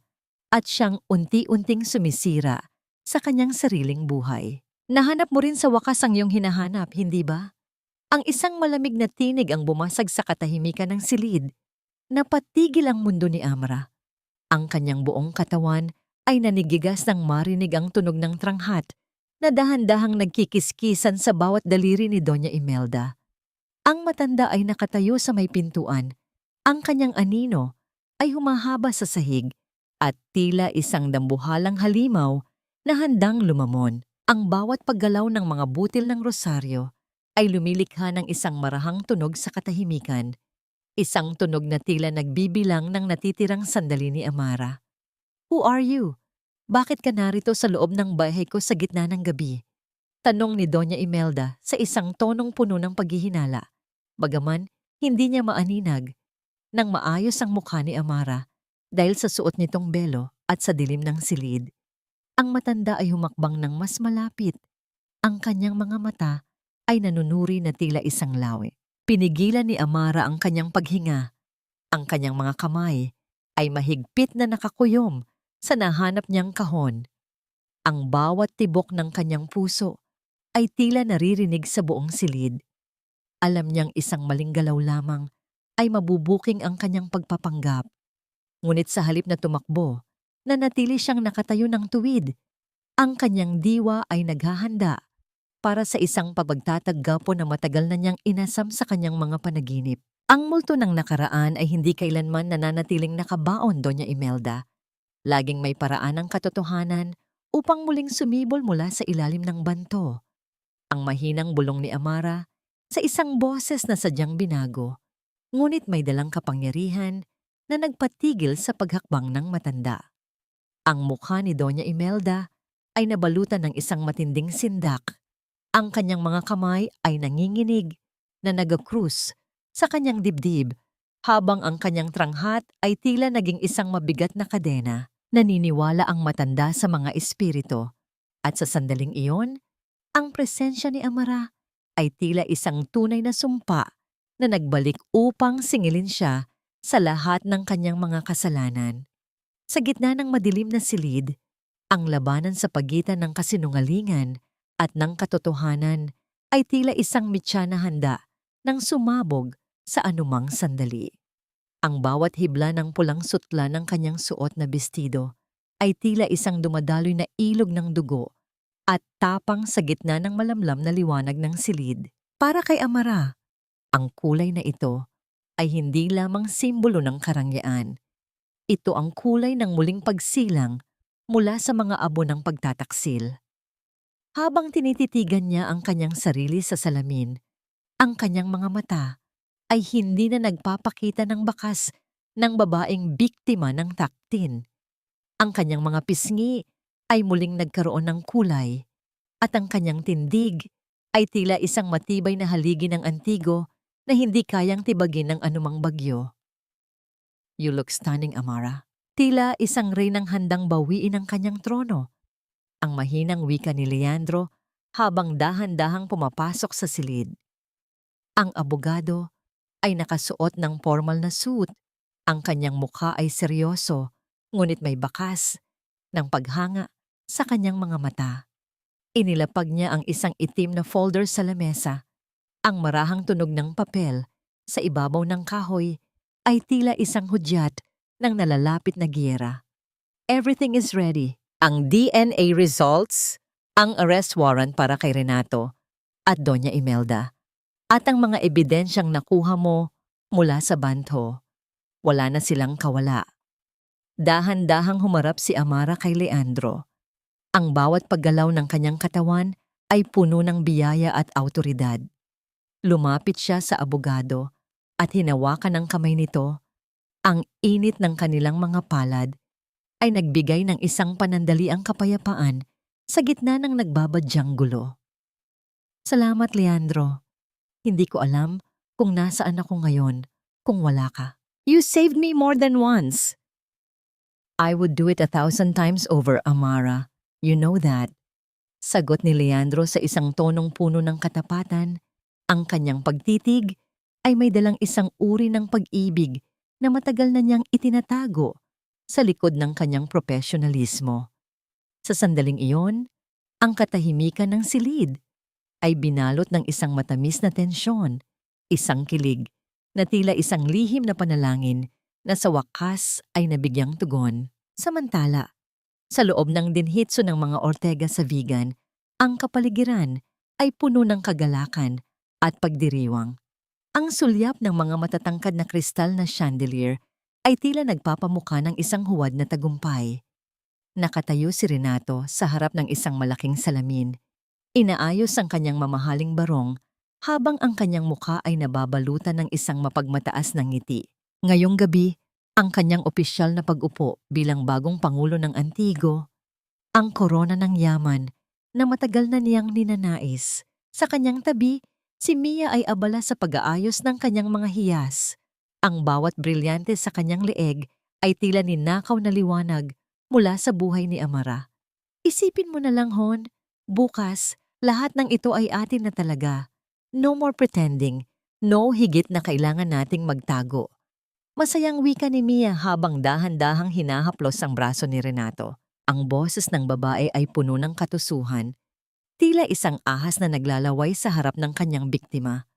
at siyang unti-unting sumisira sa kanyang sariling buhay. Nahanap mo rin sa wakas ang iyong hinahanap, hindi ba? Ang isang malamig na tinig ang bumasag sa katahimikan ng silid. Napatigil ang mundo ni Amara. Ang kanyang buong katawan ay nanigigas nang marinig ang tunog ng tranghat na dahan-dahang nagkikiskisan sa bawat daliri ni Doña Imelda. Ang matanda ay nakatayo sa may pintuan. Ang kanyang anino ay humahaba sa sahig at tila isang dambuhalang halimaw na handang lumamon. Ang bawat paggalaw ng mga butil ng rosaryo ay lumilikha ng isang marahang tunog sa katahimikan. Isang tunog na tila nagbibilang ng natitirang sandali ni Amara. "Who are you? Bakit ka narito sa loob ng bahay ko sa gitna ng gabi?" Tanong ni Doña Imelda sa isang tonong puno ng paghihinala. Bagaman hindi niya maaninag nang maayos ang mukha ni Amara dahil sa suot nitong belo at sa dilim ng silid. Ang matanda ay humakbang ng mas malapit. Ang kanyang mga mata ay nanunuri na tila isang lawi. Pinigilan ni Amara ang kanyang paghinga. Ang kanyang mga kamay ay mahigpit na nakakuyom sa nahanap niyang kahon. Ang bawat tibok ng kanyang puso ay tila naririnig sa buong silid. Alam niyang isang maling galaw lamang ay mabubuking ang kanyang pagpapanggap. Ngunit sa halip na tumakbo, nanatili siyang nakatayo ng tuwid. Ang kanyang diwa ay naghahanda para sa isang pagtataggapo na matagal na niyang inasam sa kanyang mga panaginip. Ang multo ng nakaraan ay hindi kailanman nananatiling nakabaon, Doña Imelda. Laging may paraan ng katotohanan upang muling sumibol mula sa ilalim ng banto. Ang mahinang bulong ni Amara sa isang boses na sadyang binago, ngunit may dalang kapangyarihan na nagpatigil sa paghakbang ng matanda. Ang mukha ni Doña Imelda ay nabalutan ng isang matinding sindak. Ang kanyang mga kamay ay nanginginig na nagakrus sa kanyang dibdib habang ang kanyang tranghat ay tila naging isang mabigat na kadena. Naniniwala ang matanda sa mga espiritu at sa sandaling iyon, ang presensya ni Amara ay tila isang tunay na sumpa na nagbalik upang singilin siya sa lahat ng kanyang mga kasalanan. Sa gitna ng madilim na silid, ang labanan sa pagitan ng kasinungalingan at ng katotohanan ay tila isang mitya na handa nang sumabog sa anumang sandali. Ang bawat hibla ng pulang sutla ng kanyang suot na bestido ay tila isang dumadaloy na ilog ng dugo at tapang sa gitna ng malamlam na liwanag ng silid. Para kay Amara, ang kulay na ito ay hindi lamang simbolo ng karangyaan. Ito ang kulay ng muling pagsilang mula sa mga abo ng pagtataksil. Habang tinititigan niya ang kanyang sarili sa salamin, ang kanyang mga mata ay hindi na nagpapakita ng bakas ng babaeng biktima ng taktin. Ang kanyang mga pisngi ay muling nagkaroon ng kulay at ang kanyang tindig ay tila isang matibay na haligi ng antigo na hindi kayang tibagin ng anumang bagyo. "You look stunning, Amara." Tila isang reynang handang bawiin ang kanyang trono. Ang mahinang wika ni Leandro habang dahan-dahang pumapasok sa silid. Ang abogado ay nakasuot ng formal na suit. Ang kanyang mukha ay seryoso, ngunit may bakas ng paghanga sa kanyang mga mata. Inilapag niya ang isang itim na folder sa lamesa. Ang marahang tunog ng papel sa ibabaw ng kahoy ay tila isang hudyat ng nalalapit na giyera. Everything is ready. Ang DNA results, ang arrest warrant para kay Renato at Doña Imelda, at ang mga ebidensyang nakuha mo mula sa bantho. Wala na silang kawala. Dahan-dahang humarap si Amara kay Leandro. Ang bawat paggalaw ng kanyang katawan ay puno ng biyaya at awtoridad. Lumapit siya sa abogado at hinawakan ng kamay nito. Ang init ng kanilang mga palad ay nagbigay ng isang panandaliang kapayapaan sa gitna ng nagbabadyang gulo. Salamat, Leandro. Hindi ko alam kung nasaan ako ngayon kung wala ka. You saved me more than once. I would do it 1,000 times over, Amara. You know that. Sagot ni Leandro sa isang tonong puno ng katapatan. Ang kanyang pagtitig ay may dalang isang uri ng pag-ibig na matagal na niyang itinatago sa likod ng kanyang profesionalismo. Sa sandaling iyon, ang katahimikan ng silid ay binalot ng isang matamis na tensyon, isang kilig, na tila isang lihim na panalangin na sa wakas ay nabigyang tugon. Samantala, sa loob ng dinhitso ng mga Ortega sa Vigan, ang kapaligiran ay puno ng kagalakan at pagdiriwang. Ang sulyap ng mga matatangkad na kristal na chandelier ay tila nagpapamukha ng isang huwad na tagumpay. Nakatayo si Renato sa harap ng isang malaking salamin. Inaayos ang kanyang mamahaling barong habang ang kanyang mukha ay nababalutan ng isang mapagmataas na ngiti. Ngayong gabi, ang kanyang opisyal na pag-upo bilang bagong pangulo ng Antigo, ang korona ng yaman na matagal na niyang ninanais. Sa kanyang tabi, si Mia ay abala sa pag-aayos ng kanyang mga hiyas. Ang bawat brilyante sa kanyang leeg ay tila ninakaw na liwanag mula sa buhay ni Amara. Isipin mo na lang, Hon, bukas, lahat ng ito ay atin na talaga. No more pretending. No higit na kailangan nating magtago. Masayang wika ni Mia habang dahan-dahang hinahaplos ang braso ni Renato. Ang boses ng babae ay puno ng katusuhan. Tila isang ahas na naglalaway sa harap ng kanyang biktima.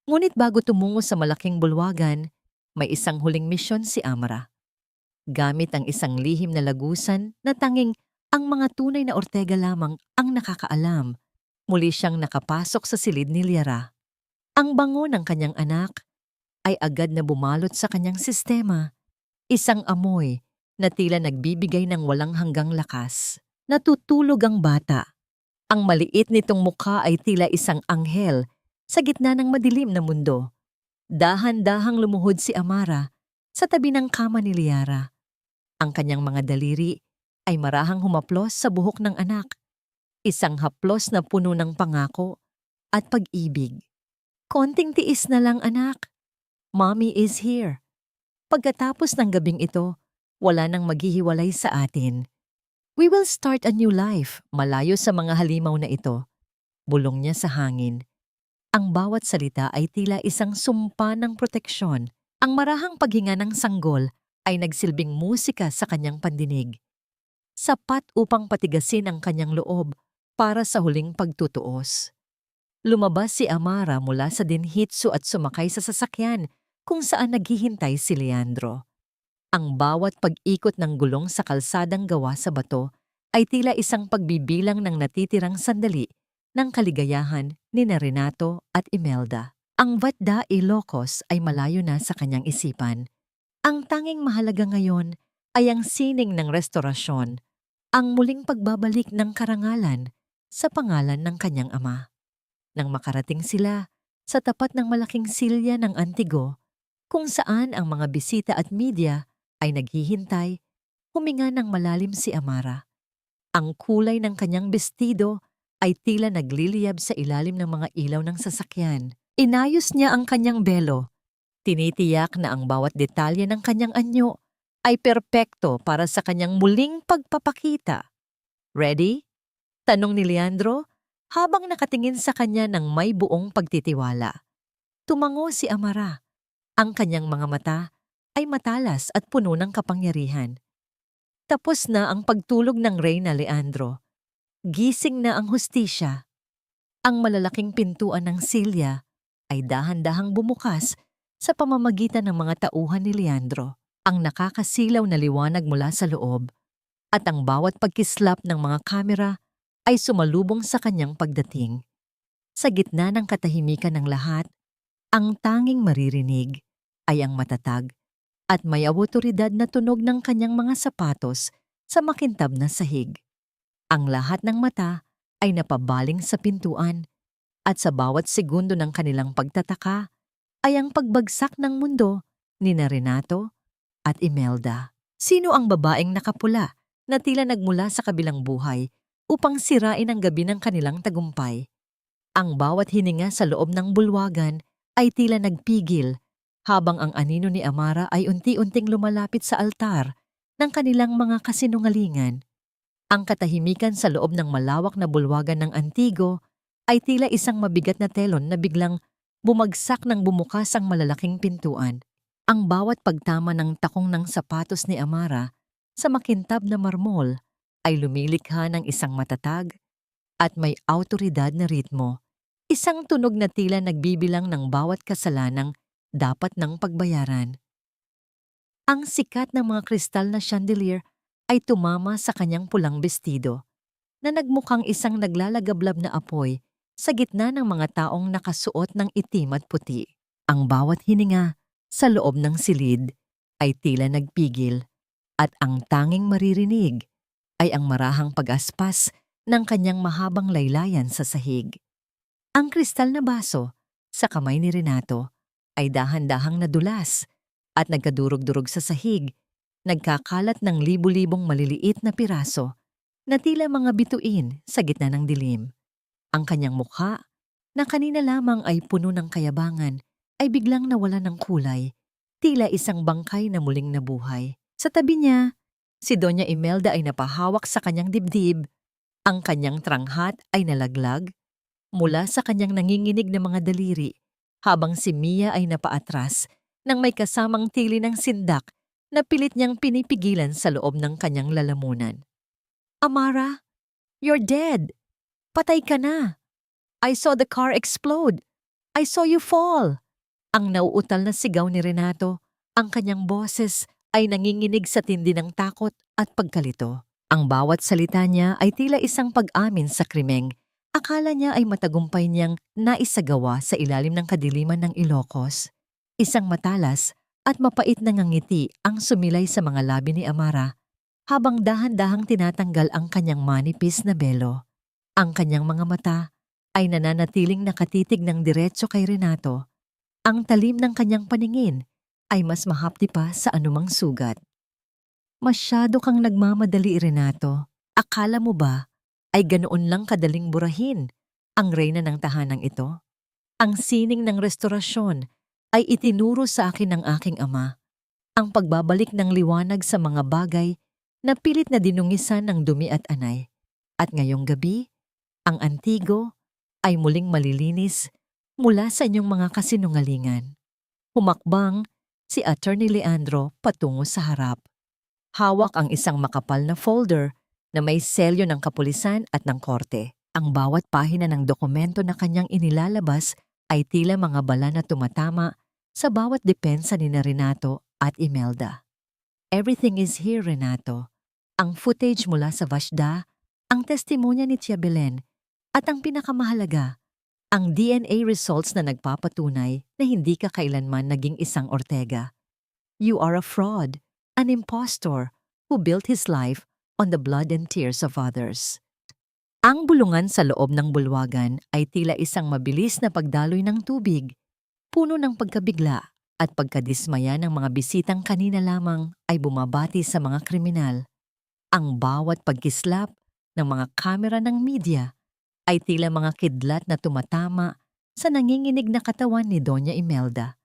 Ngunit bago tumungo sa malaking bulwagan, may isang huling misyon si Amara. Gamit ang isang lihim na lagusan na tanging ang mga tunay na Ortega lamang ang nakakaalam, muli siyang nakapasok sa silid ni Liara. Ang bango ng kanyang anak ay agad na bumalot sa kanyang sistema, isang amoy na tila nagbibigay ng walang hanggang lakas. Natutulog ang bata. Ang maliit nitong mukha ay tila isang anghel sa gitna ng madilim na mundo. Dahan-dahang lumuhod si Amara sa tabi ng kama ni Liara. Ang kanyang mga daliri ay marahang humaplos sa buhok ng anak, isang haplos na puno ng pangako at pag-ibig. Konting tiis na lang, anak. Mommy is here. Pagkatapos ng gabing ito, wala nang maghihiwalay sa atin. We will start a new life, malayo sa mga halimaw na ito. Bulong niya sa hangin. Ang bawat salita ay tila isang sumpa ng proteksyon. Ang marahang paghinga ng sanggol ay nagsilbing musika sa kanyang pandinig. Sapat upang patigasin ang kanyang loob para sa huling pagtutuos. Lumabas si Amara mula sa dinhitso at sumakay sa sasakyan kung saan naghihintay si Leandro. Ang bawat pag-ikot ng gulong sa kalsadang gawa sa bato ay tila isang pagbibilang ng natitirang sandali ng kaligayahan ni Renato at Imelda. Ang Vatda Ilocos ay malayo na sa kanyang isipan. Ang tanging mahalaga ngayon ay ang sining ng restorasyon, ang muling pagbabalik ng karangalan sa pangalan ng kanyang ama. Nang makarating sila sa tapat ng malaking silya ng Antigo, kung saan ang mga bisita at media ay naghihintay, huminga ng malalim si Amara. Ang kulay ng kanyang bestido ay tila nagliliyab sa ilalim ng mga ilaw ng sasakyan. Inayos niya ang kanyang belo. Tinitiyak na ang bawat detalye ng kanyang anyo ay perpekto para sa kanyang muling pagpapakita. Ready? Tanong ni Leandro habang nakatingin sa kanya ng may buong pagtitiwala. Tumango si Amara. Ang kanyang mga mata ay matalas at puno ng kapangyarihan. Tapos na ang pagtulog ng Reyna, Leandro. gising na ang hustisya. Ang malalaking pintuan ng silya ay dahan-dahang bumukas sa pamamagitan ng mga tauhan ni Leandro. Ang nakakasilaw na liwanag mula sa loob at ang bawat pagkislap ng mga kamera ay sumalubong sa kanyang pagdating. Sa gitna ng katahimikan ng lahat, ang tanging maririnig ay ang matatag at may awtoridad na tunog ng kanyang mga sapatos sa makintab na sahig. Ang lahat ng mata ay napabaling sa pintuan at sa bawat segundo ng kanilang pagtataka ay ang pagbagsak ng mundo ni Renato at Imelda. Sino ang babaeng nakapula na tila nagmula sa kabilang buhay upang sirain ang gabi ng kanilang tagumpay? Ang bawat hininga sa loob ng bulwagan ay tila nagpigil habang ang anino ni Amara ay unti-unting lumalapit sa altar ng kanilang mga kasinungalingan. Ang katahimikan sa loob ng malawak na bulwagan ng Antigo ay tila isang mabigat na telon na biglang bumagsak nang bumukas ang malalaking pintuan. Ang bawat pagtama ng takong ng sapatos ni Amara sa makintab na marmol ay lumilikha ng isang matatag at may awtoridad na ritmo. Isang tunog na tila nagbibilang ng bawat kasalanang dapat ng pagbayaran. Ang sikat ng mga kristal na chandelier ay tumama sa kanyang pulang bestido na nagmukhang isang naglalagablab na apoy sa gitna ng mga taong nakasuot ng itim at puti. Ang bawat hininga sa loob ng silid ay tila nagpigil at ang tanging maririnig ay ang marahang pag-aspas ng kanyang mahabang laylayan sa sahig. Ang kristal na baso sa kamay ni Renato ay dahan-dahang nadulas at nagkadurog-durog sa sahig, nagkakalat ng libu-libong maliliit na piraso na tila mga bituin sa gitna ng dilim. Ang kanyang mukha, na kanina lamang ay puno ng kayabangan, ay biglang nawala ng kulay, tila isang bangkay na muling nabuhay. Sa tabi niya, si Doña Imelda ay napahawak sa kanyang dibdib. Ang kanyang tranghat ay nalaglag mula sa kanyang nanginginig na mga daliri, habang si Mia ay napaatras nang may kasamang tili ng sindak na pilit niyang pinipigilan sa loob ng kanyang lalamunan. "Amara, you're dead! Patay ka na! I saw the car explode! I saw you fall!" Ang nauutal na sigaw ni Renato, ang kanyang boses ay nanginginig sa tindi ng takot at pagkalito. Ang bawat salita niya ay tila isang pag-amin sa krimeng. Akala niya ay matagumpay niyang naisagawa sa ilalim ng kadiliman ng Ilocos. Isang matalas at mapait na ngangiti ang sumilay sa mga labi ni Amara habang dahan-dahang tinatanggal ang kanyang manipis na belo. Ang kanyang mga mata ay nananatiling nakatitig ng diretso kay Renato. Ang talim ng kanyang paningin ay mas mahapdi pa sa anumang sugat. "Masyado kang nagmamadali, Renato. Akala mo ba ay ganoon lang kadaling burahin ang reyna ng tahanang ito? Ang sining ng restorasyon ay itinuro sa akin ng aking ama. Ang pagbabalik ng liwanag sa mga bagay na pilit na dinungisan ng dumi at anay. At ngayong gabi, ang Antigo ay muling malilinis mula sa inyong mga kasinungalingan." Humakbang si Attorney Leandro patungo sa harap. Hawak ang isang makapal na folder na may selyo ng kapulisan at ng korte. Ang bawat pahina ng dokumento na kanyang inilalabas ay tila mga bala na tumatama sa bawat depensa ni Renato at Imelda. "Everything is here, Renato. Ang footage mula sa Vasda, ang testimonya ni Tia Belen, at ang pinakamahalaga, ang DNA results na nagpapatunay na hindi ka kailanman naging isang Ortega. You are a fraud, an impostor who built his life on the blood and tears of others." Ang bulungan sa loob ng bulwagan ay tila isang mabilis na pagdaloy ng tubig, puno ng pagkabigla at pagkadismaya ng mga bisitang kanina lamang ay bumabati sa mga kriminal. Ang bawat pagkislap ng mga kamera ng media ay tila mga kidlat na tumatama sa nanginginig na katawan ni Doña Imelda.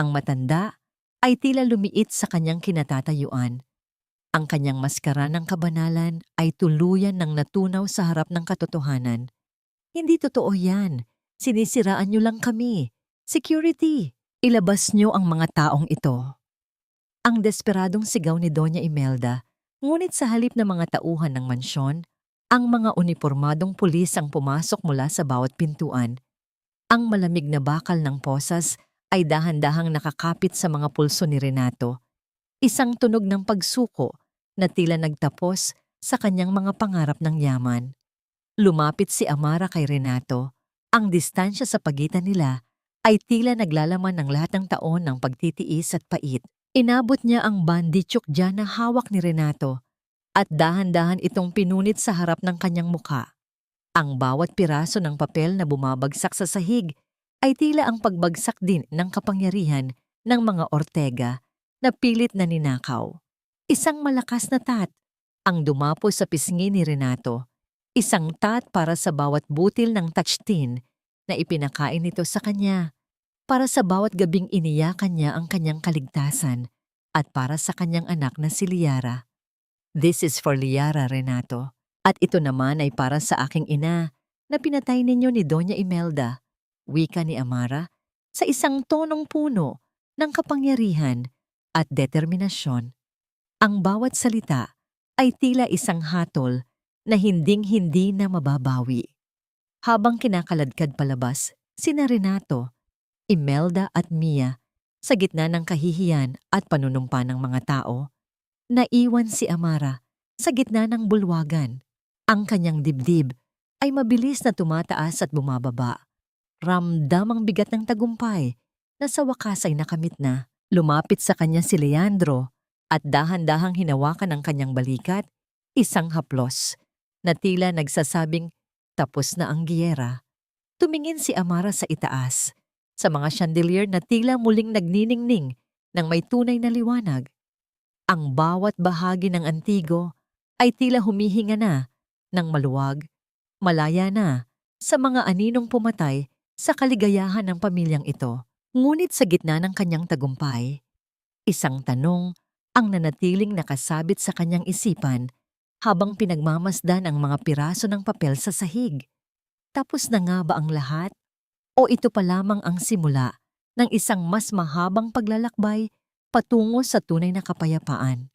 Ang matanda ay tila lumiit sa kanyang kinatatayuan. Ang kanyang maskara ng kabanalan ay tuluyan ng natunaw sa harap ng katotohanan. "Hindi totoo yan. Sinisiraan niyo lang kami. Security, ilabas niyo ang mga taong ito." Ang desperadong sigaw ni Doña Imelda, ngunit sa halip ng mga tauhan ng mansyon, Ang mga unipormadong pulis ang pumasok mula sa bawat pintuan. Ang malamig na bakal ng posas ay dahan-dahang nakakapit sa mga pulso ni Renato. Isang tunog ng pagsuko na tila nagtapos sa kanyang mga pangarap ng yaman. Lumapit si Amara kay Renato. Ang distansya sa pagitan nila ay tila naglalaman ng lahat ng taon ng pagtitiis at pait. Inabot niya ang banditsukja na hawak ni Renato at dahan-dahan itong pinunit sa harap ng kanyang muka. Ang bawat piraso ng papel na bumabagsak sa sahig ay tila ang pagbagsak din ng kapangyarihan ng mga Ortega na pilit na ninakaw. Isang malakas na tat ang dumapo sa pisngi ni Renato. Isang tat para sa bawat butil ng touch-tin na ipinakain nito sa kanya, para sa bawat gabing iniyakan niya ang kanyang kaligtasan, at para sa kanyang anak na si Liara. This is for Liara, Renato. At ito naman ay para sa aking ina na pinatay ninyo ni Doña Imelda, wika ni Amara, sa isang tonong puno ng kapangyarihan at determinasyon. Ang bawat salita ay tila isang hatol na hinding-hindi na mababawi. Habang kinakaladkad palabas, sina Renato, Imelda at Mia sa gitna ng kahihiyan at panunumpa ng mga tao, naiwan si Amara sa gitna ng bulwagan. Ang kanyang dibdib ay mabilis na tumataas at bumababa. Ramdam ang bigat ng tagumpay na sa wakas ay nakamit na. Lumapit sa kanya si Leandro at dahan-dahang hinawakan ang kanyang balikat, isang haplos na tila nagsasabing tapos na ang giyera. Tumingin si Amara sa itaas, sa mga chandelier na tila muling nagniningning ng may tunay na liwanag. Ang bawat bahagi ng Antigo ay tila humihinga na ng maluwag, malaya na sa mga aninong pumatay sa kaligayahan ng pamilyang ito. Ngunit sa gitna ng kanyang tagumpay, isang tanong ang nanatiling nakasabit sa kanyang isipan habang pinagmamasdan ang mga piraso ng papel sa sahig. Tapos na nga ba ang lahat? O ito pa lamang ang simula ng isang mas mahabang paglalakbay patungo sa tunay na kapayapaan?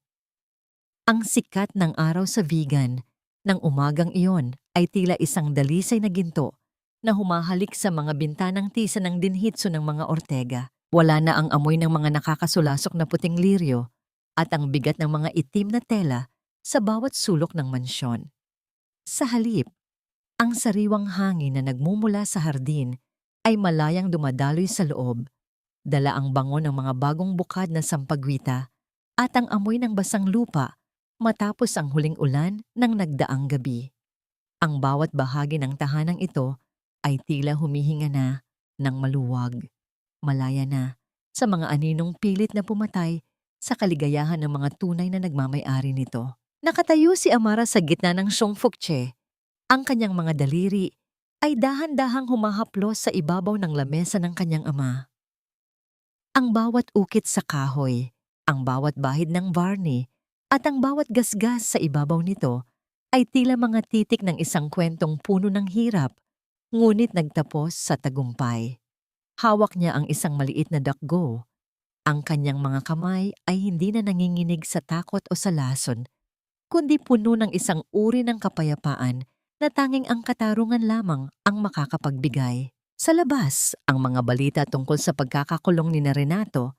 Ang sikat ng araw sa Vigan ng umagang iyon ay tila isang dalisay na ginto na humahalik sa mga bintanang tisa ng dinhitso ng mga Ortega. Wala na ang amoy ng mga nakakasulasok na puting liryo at ang bigat ng mga itim na tela sa bawat sulok ng mansyon. Sa halip, ang sariwang hangin na nagmumula sa hardin ay malayang dumadaloy sa loob, dala ang bango ng mga bagong bukad na sampagwita at ang amoy ng basang lupa matapos ang huling ulan ng nagdaang gabi. Ang bawat bahagi ng tahanang ito ay tila humihinga na ng maluwag, malaya na sa mga aninong pilit na pumatay sa kaligayahan ng mga tunay na nagmamay-ari nito. Nakatayo si Amara sa gitna ng Songfukche. Ang kanyang mga daliri ay dahan-dahang humahaplos sa ibabaw ng lamesa ng kanyang ama. Ang bawat ukit sa kahoy, ang bawat bahid ng varni, at ang bawat gasgas sa ibabaw nito ay tila mga titik ng isang kwentong puno ng hirap, ngunit nagtapos sa tagumpay. Hawak niya ang isang maliit na dakgo. Ang kanyang mga kamay ay hindi na nanginginig sa takot o sa lason, kundi puno ng isang uri ng kapayapaan na tanging ang katarungan lamang ang makakapagbigay. Sa labas, ang mga balita tungkol sa pagkakakulong ni Renato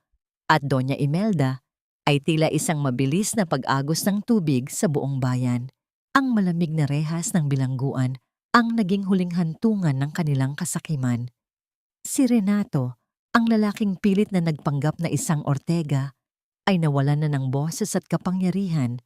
at Doña Imelda ay tila isang mabilis na pag-agos ng tubig sa buong bayan. Ang malamig na rehas ng bilangguan ang naging huling hantungan ng kanilang kasakiman. Si Renato, ang lalaking pilit na nagpanggap na isang Ortega, ay nawalan na ng boses at kapangyarihan.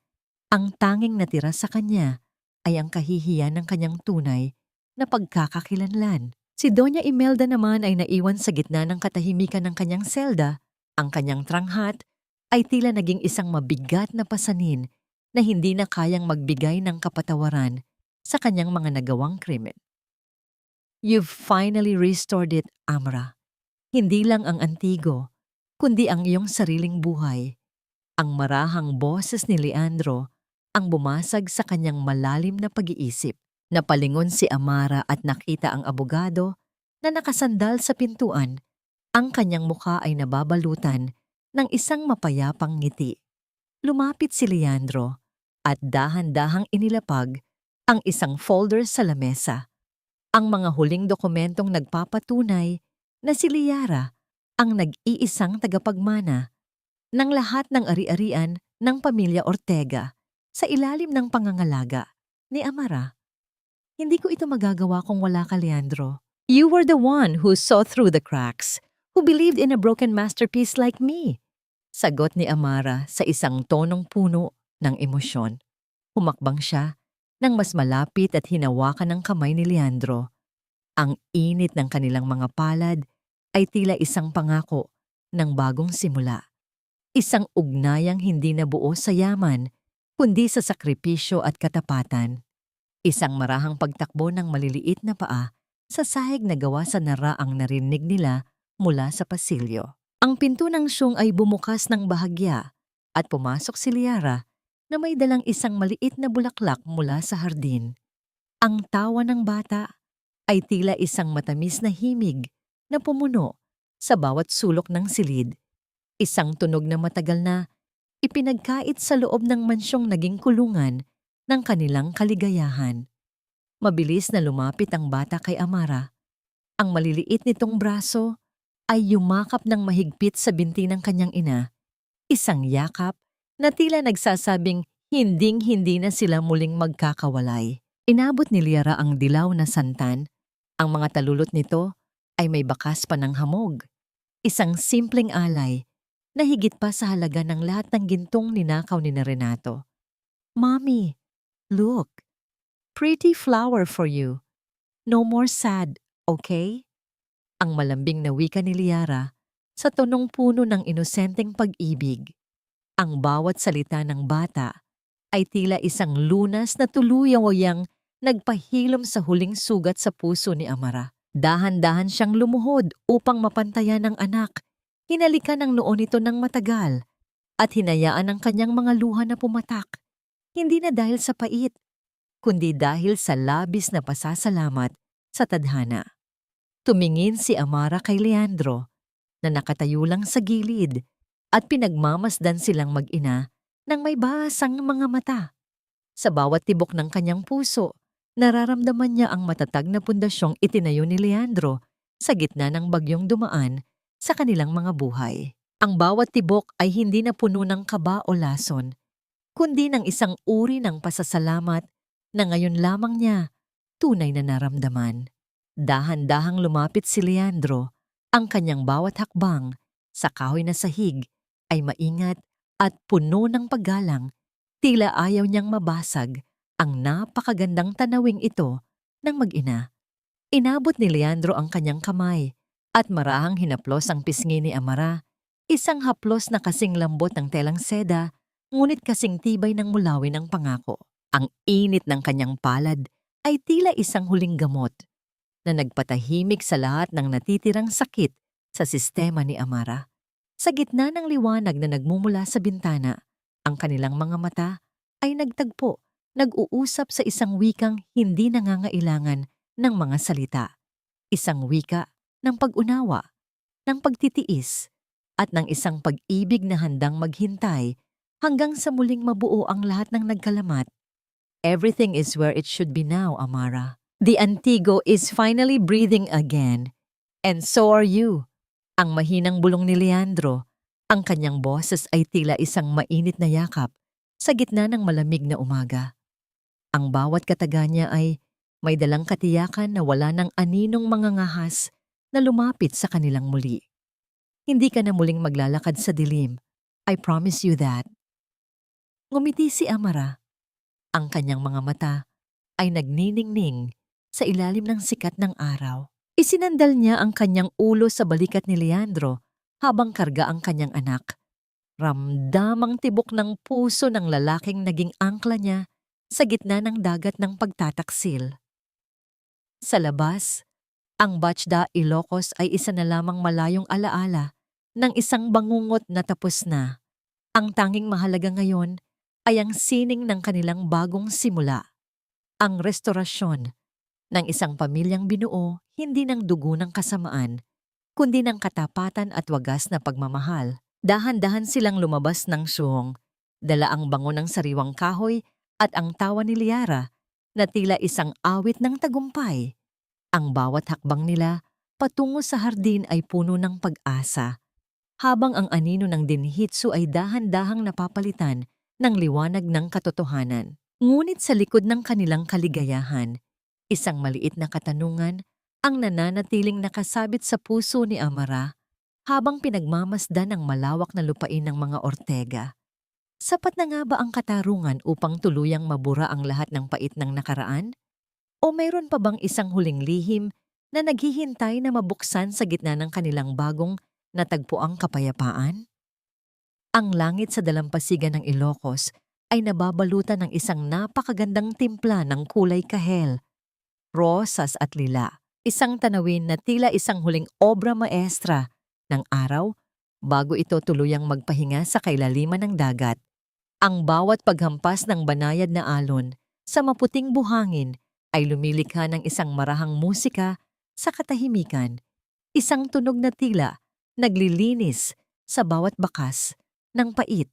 Ang tanging natira sa kanya ay ang kahihiyan ng kanyang tunay na pagkakakilanlan. Si Doña Imelda naman ay naiwan sa gitna ng katahimikan ng kanyang selda. Ang kanyang tranghat ay tila naging isang mabigat na pasanin na hindi na kayang magbigay ng kapatawaran sa kanyang mga nagawang krimen. You've finally restored it, Amra. Hindi lang ang Antigo, kundi ang iyong sariling buhay. Ang marahang boses ni Leandro ang bumasag sa kanyang malalim na pag-iisip. Napalingon si Amara at nakita ang abogado na nakasandal sa pintuan. Ang kanyang mukha ay nababalutan ng isang mapayapang ngiti. Lumapit si Leandro at dahan-dahang inilapag ang isang folder sa lamesa, ang mga huling dokumentong nagpapatunay na si Liara ang nag-iisang tagapagmana ng lahat ng ari-arian ng pamilya Ortega sa ilalim ng pangangalaga ni Amara. Hindi ko ito magagawa kung wala ka, Leandro. You were the one who saw through the cracks, who believed in a broken masterpiece like me. Sagot ni Amara sa isang tonong puno ng emosyon. Humakbang siya nang mas malapit at hinawakan ng kamay ni Leandro. Ang init ng kanilang mga palad ay tila isang pangako ng bagong simula. Isang ugnayang hindi nabuo sa yaman, kundi sa sakripisyo at katapatan. Isang marahang pagtakbo ng maliliit na paa sa sahig na gawa sa naraang narinig nila mula sa pasilyo. Ang pinto ng siyong ay bumukas ng bahagya at pumasok si Liara na may dalang isang maliit na bulaklak mula sa hardin. Ang tawa ng bata ay tila isang matamis na himig na pumuno sa bawat sulok ng silid. Isang tunog na matagal na ipinagkait sa loob ng mansyong naging kulungan ng kanilang kaligayahan. Mabilis na lumapit ang bata kay Amara. Ang maliliit nitong braso ay yumakap ng mahigpit sa binti ng kanyang ina. Isang yakap na tila nagsasabing hinding-hindi na sila muling magkakawalay. Inabot ni Liara ang dilaw na santan. Ang mga talulot nito ay may bakas pa ng hamog. Isang simpleng alay na higit pa sa halaga ng lahat ng gintong ninakaw ni Renato. Mommy, look. Pretty flower for you. No more sad, okay? Ang malambing na wika ni Liara sa tonong puno ng inosenteng pag-ibig. Ang bawat salita ng bata ay tila isang lunas na tuluyang nagpahilom sa huling sugat sa puso ni Amara. Dahan-dahan siyang lumuhod upang mapantayan ng anak. Hinalikan ng noo nito ng matagal at hinayaan ang kanyang mga luha na pumatak. Hindi na dahil sa pait, kundi dahil sa labis na pasasalamat sa tadhana. Tumingin si Amara kay Leandro na nakatayo lang sa gilid at pinagmamasdan silang mag-ina ng may basang mga mata. Sa bawat tibok ng kanyang puso, nararamdaman niya ang matatag na pundasyong itinayo ni Leandro sa gitna ng bagyong dumaan sa kanilang mga buhay. Ang bawat tibok ay hindi na puno ng kaba o lason, kundi ng isang uri ng pasasalamat na ngayon lamang niya tunay na naramdaman. Dahan-dahang lumapit si Leandro, ang kanyang bawat hakbang sa kahoy na sahig ay maingat at puno ng paggalang, tila ayaw niyang mabasag ang napakagandang tanawing ito ng mag-ina. Inabot ni Leandro ang kanyang kamay at marahang hinaplos ang pisngi ni Amara, isang haplos na kasing lambot ng telang seda, ngunit kasing tibay ng mulawin ng pangako. Ang init ng kanyang palad ay tila isang huling gamot na nagpatahimik sa lahat ng natitirang sakit sa sistema ni Amara. Sa gitna ng liwanag na nagmumula sa bintana, ang kanilang mga mata ay nagtagpo, nag-uusap sa isang wikang hindi nangangailangan ng mga salita. Isang wika ng pag-unawa, ng pagtitiis, at ng isang pag-ibig na handang maghintay hanggang sa muling mabuo ang lahat ng nagkalamat. Everything is where it should be now, Amara. The Antigo is finally breathing again. And so are you. Ang mahinang bulong ni Leandro, ang kanyang boses ay tila isang mainit na yakap sa gitna ng malamig na umaga. Ang bawat kataga niya ay may dalang katiyakan na wala ng aninong mga ngahas na lumapit sa kanilang muli. Hindi ka na muling maglalakad sa dilim. I promise you that. Ngumiti si Amara. Ang kanyang mga mata ay nagniningning sa ilalim ng sikat ng araw. Isinandal niya ang kanyang ulo sa balikat ni Leandro habang karga ang kanyang anak. Ramdamang tibok ng puso ng lalaking naging angkla niya sa gitna ng dagat ng pagtataksil. Sa labas, ang Bachda Ilocos ay isa na lamang malayong alaala ng isang bangungot na tapos na. Ang tanging mahalaga ngayon ay ang sining ng kanilang bagong simula. Ang restorasyon ng isang pamilyang binuo hindi ng dugo ng kasamaan, kundi ng katapatan at wagas na pagmamahal. Dahan-dahan silang lumabas ng siyong, dala ang bango ng sariwang kahoy at ang tawa ni Liara na tila isang awit ng tagumpay. Ang bawat hakbang nila patungo sa hardin ay puno ng pag-asa, habang ang anino ng Denhitsu ay dahan-dahang napapalitan ng liwanag ng katotohanan. Ngunit sa likod ng kanilang kaligayahan, isang maliit na katanungan ang nananatiling nakasabit sa puso ni Amara habang pinagmamasdan ang malawak na lupain ng mga Ortega. Sapat na nga ba ang katarungan upang tuluyang mabura ang lahat ng pait ng nakaraan? O mayroon pa bang isang huling lihim na naghihintay na mabuksan sa gitna ng kanilang bagong natagpuang kapayapaan? Ang langit sa dalampasigan ng Ilocos ay nababalutan ng isang napakagandang timpla ng kulay kahel, rosas at lila. Isang tanawin na tila isang huling obra maestra ng araw bago ito tuluyang magpahinga sa kailaliman ng dagat. Ang bawat paghampas ng banayad na alon sa maputing buhangin ay lumilikha ng isang marahang musika sa katahimikan, isang tunog na tila naglilinis sa bawat bakas ng pait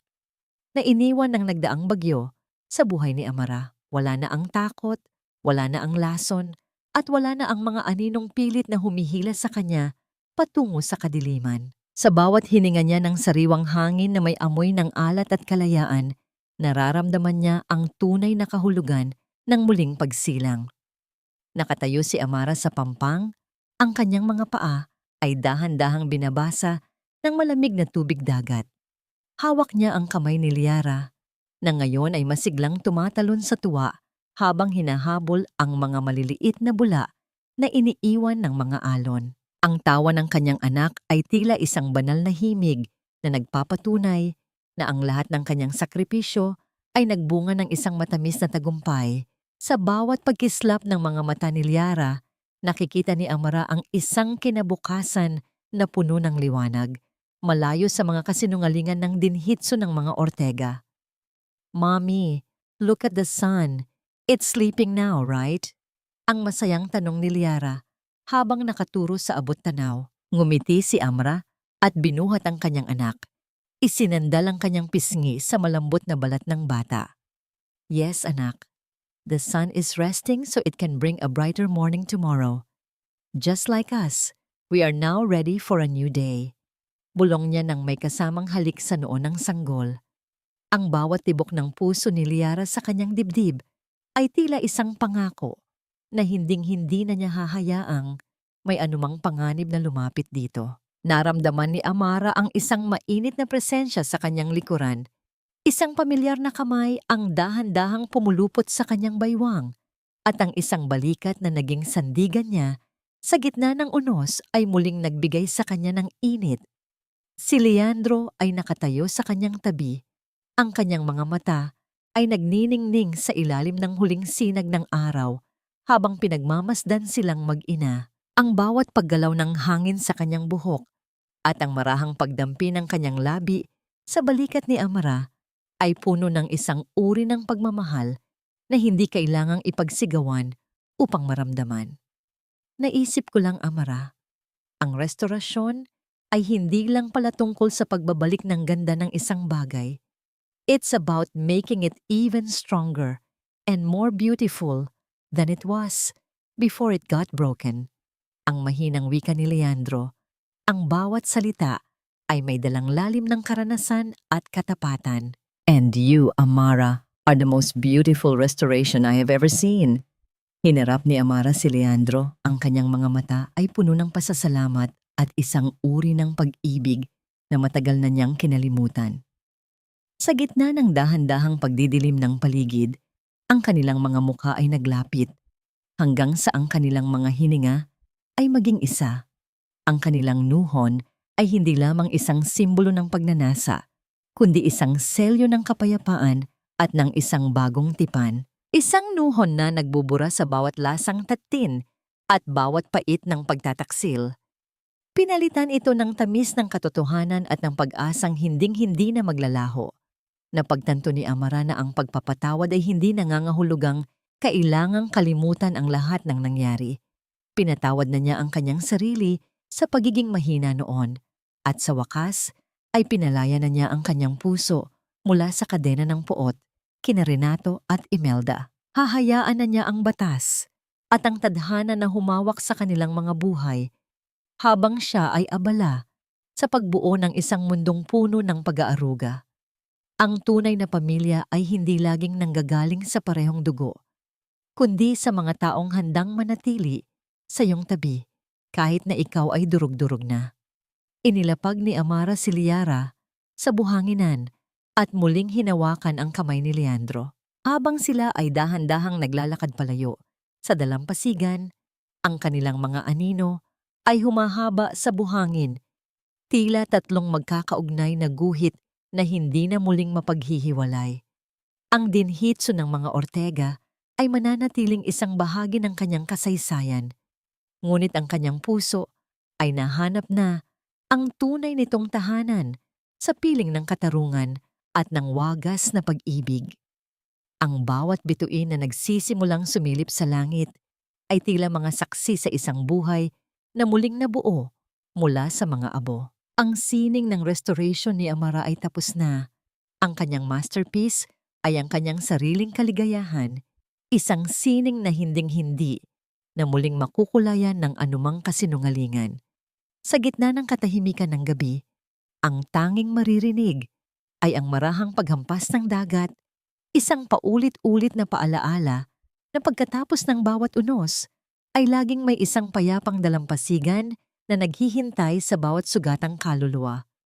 na iniwan ng nagdaang bagyo sa buhay ni Amara. Wala na ang takot, wala na ang lason, at wala na ang mga aninong pilit na humihila sa kanya patungo sa kadiliman. Sa bawat hininga niya ng sariwang hangin na may amoy ng alat at kalayaan, nararamdaman niya ang tunay na kahulugan ng muling pagsilang. Nakatayo si Amara sa pampang, ang kanyang mga paa ay dahan-dahang binabasa ng malamig na tubig dagat. Hawak niya ang kamay ni Liara, na ngayon ay masiglang tumatalon sa tuwa habang hinahabol ang mga maliliit na bula na iniiwan ng mga alon. Ang tawa ng kanyang anak ay tila isang banal na himig na nagpapatunay na ang lahat ng kanyang sakripisyo ay nagbunga ng isang matamis na tagumpay. Sa bawat pagkislap ng mga mata ni Liara, nakikita ni Amara ang isang kinabukasan na puno ng liwanag, malayo sa mga kasinungalingan ng Denhitsu ng mga Ortega. "Mommy, look at the sun. It's sleeping now, right?" Ang masayang tanong ni Liara habang nakaturo sa abot tanaw. Ngumiti si Amra at binuhat ang kanyang anak. Isinandal ang kanyang pisngi sa malambot na balat ng bata. "Yes, anak. The sun is resting so it can bring a brighter morning tomorrow. Just like us, we are now ready for a new day." Bulong niya nang may kasamang halik sa noo ng sanggol. Ang bawat tibok ng puso ni Liara sa kanyang dibdib ay tila isang pangako na hinding-hindi na niya hahayaang may anumang panganib na lumapit dito. Naramdaman ni Amara ang isang mainit na presensya sa kanyang likuran. Isang pamilyar na kamay ang dahan-dahang pumulupot sa kanyang baywang at ang isang balikat na naging sandigan niya sa gitna ng unos ay muling nagbigay sa kanya ng init. Si Leandro ay nakatayo sa kanyang tabi. Ang kanyang mga mata ay nagniningning sa ilalim ng huling sinag ng araw habang pinagmamasdan silang mag-ina. Ang bawat paggalaw ng hangin sa kanyang buhok at ang marahang pagdampi ng kanyang labi sa balikat ni Amara ay puno ng isang uri ng pagmamahal na hindi kailangang ipagsigawan upang maramdaman. Naisip ko lang, Amara, ang restorasyon ay hindi lang pala tungkol sa pagbabalik ng ganda ng isang bagay. It's about making it even stronger and more beautiful than it was before it got broken. Ang mahinang wika ni Leandro, ang bawat salita ay may dalang lalim ng karanasan at katapatan. "And you, Amara, are the most beautiful restoration I have ever seen." Hinarap ni Amara si Leandro, ang kanyang mga mata ay puno ng pasasalamat at isang uri ng pag-ibig na matagal na niyang kinalimutan. Sa gitna ng dahan-dahang pagdidilim ng paligid, ang kanilang mga mukha ay naglapit, hanggang sa ang kanilang mga hininga ay maging isa. Ang kanilang nuhon ay hindi lamang isang simbolo ng pagnanasa, kundi isang selyo ng kapayapaan at ng isang bagong tipan. Isang nuhon na nagbubura sa bawat lasang tatin at bawat pait ng pagtataksil. Pinalitan ito ng tamis ng katotohanan at ng pag-asang hinding-hindi na maglalaho. Napagtanto ni Amara na ang pagpapatawad ay hindi nangangahulugang kailangang kalimutan ang lahat ng nangyari. Pinatawad na niya ang kanyang sarili sa pagiging mahina noon at sa wakas ay pinalaya na niya ang kanyang puso mula sa kadena ng puot kina Renato at Imelda. Hahayaan na niya ang batas at ang tadhana na humawak sa kanilang mga buhay habang siya ay abala sa pagbuo ng isang mundong puno ng pag-aaruga. Ang tunay na pamilya ay hindi laging nanggagaling sa parehong dugo, kundi sa mga taong handang manatili sa iyong tabi kahit na ikaw ay durug-durug na. Inilapag ni Amara si Liara sa buhanginan at muling hinawakan ang kamay ni Leandro. Habang sila ay dahan-dahang naglalakad palayo sa dalampasigan, ang kanilang mga anino ay humahaba sa buhangin, tila tatlong magkakaugnay na guhit na hindi na muling mapaghihiwalay. Ang dinhitso ng mga Ortega ay mananatiling isang bahagi ng kanyang kasaysayan, ngunit ang kanyang puso ay nahanap na ang tunay nitong tahanan sa piling ng katarungan at ng wagas na pag-ibig. Ang bawat bituin na nagsisimulang sumilip sa langit ay tila mga saksi sa isang buhay na muling nabuo mula sa mga abo. Ang sining ng restoration ni Amara ay tapos na. Ang kanyang masterpiece ay ang kanyang sariling kaligayahan, isang sining na hinding-hindi na muling makukulayan ng anumang kasinungalingan. Sa gitna ng katahimikan ng gabi, ang tanging maririnig ay ang marahang paghampas ng dagat, isang paulit-ulit na paalaala na pagkatapos ng bawat unos ay laging may isang payapang dalampasigan na naghihintay sa bawat sugatang kaluluwa.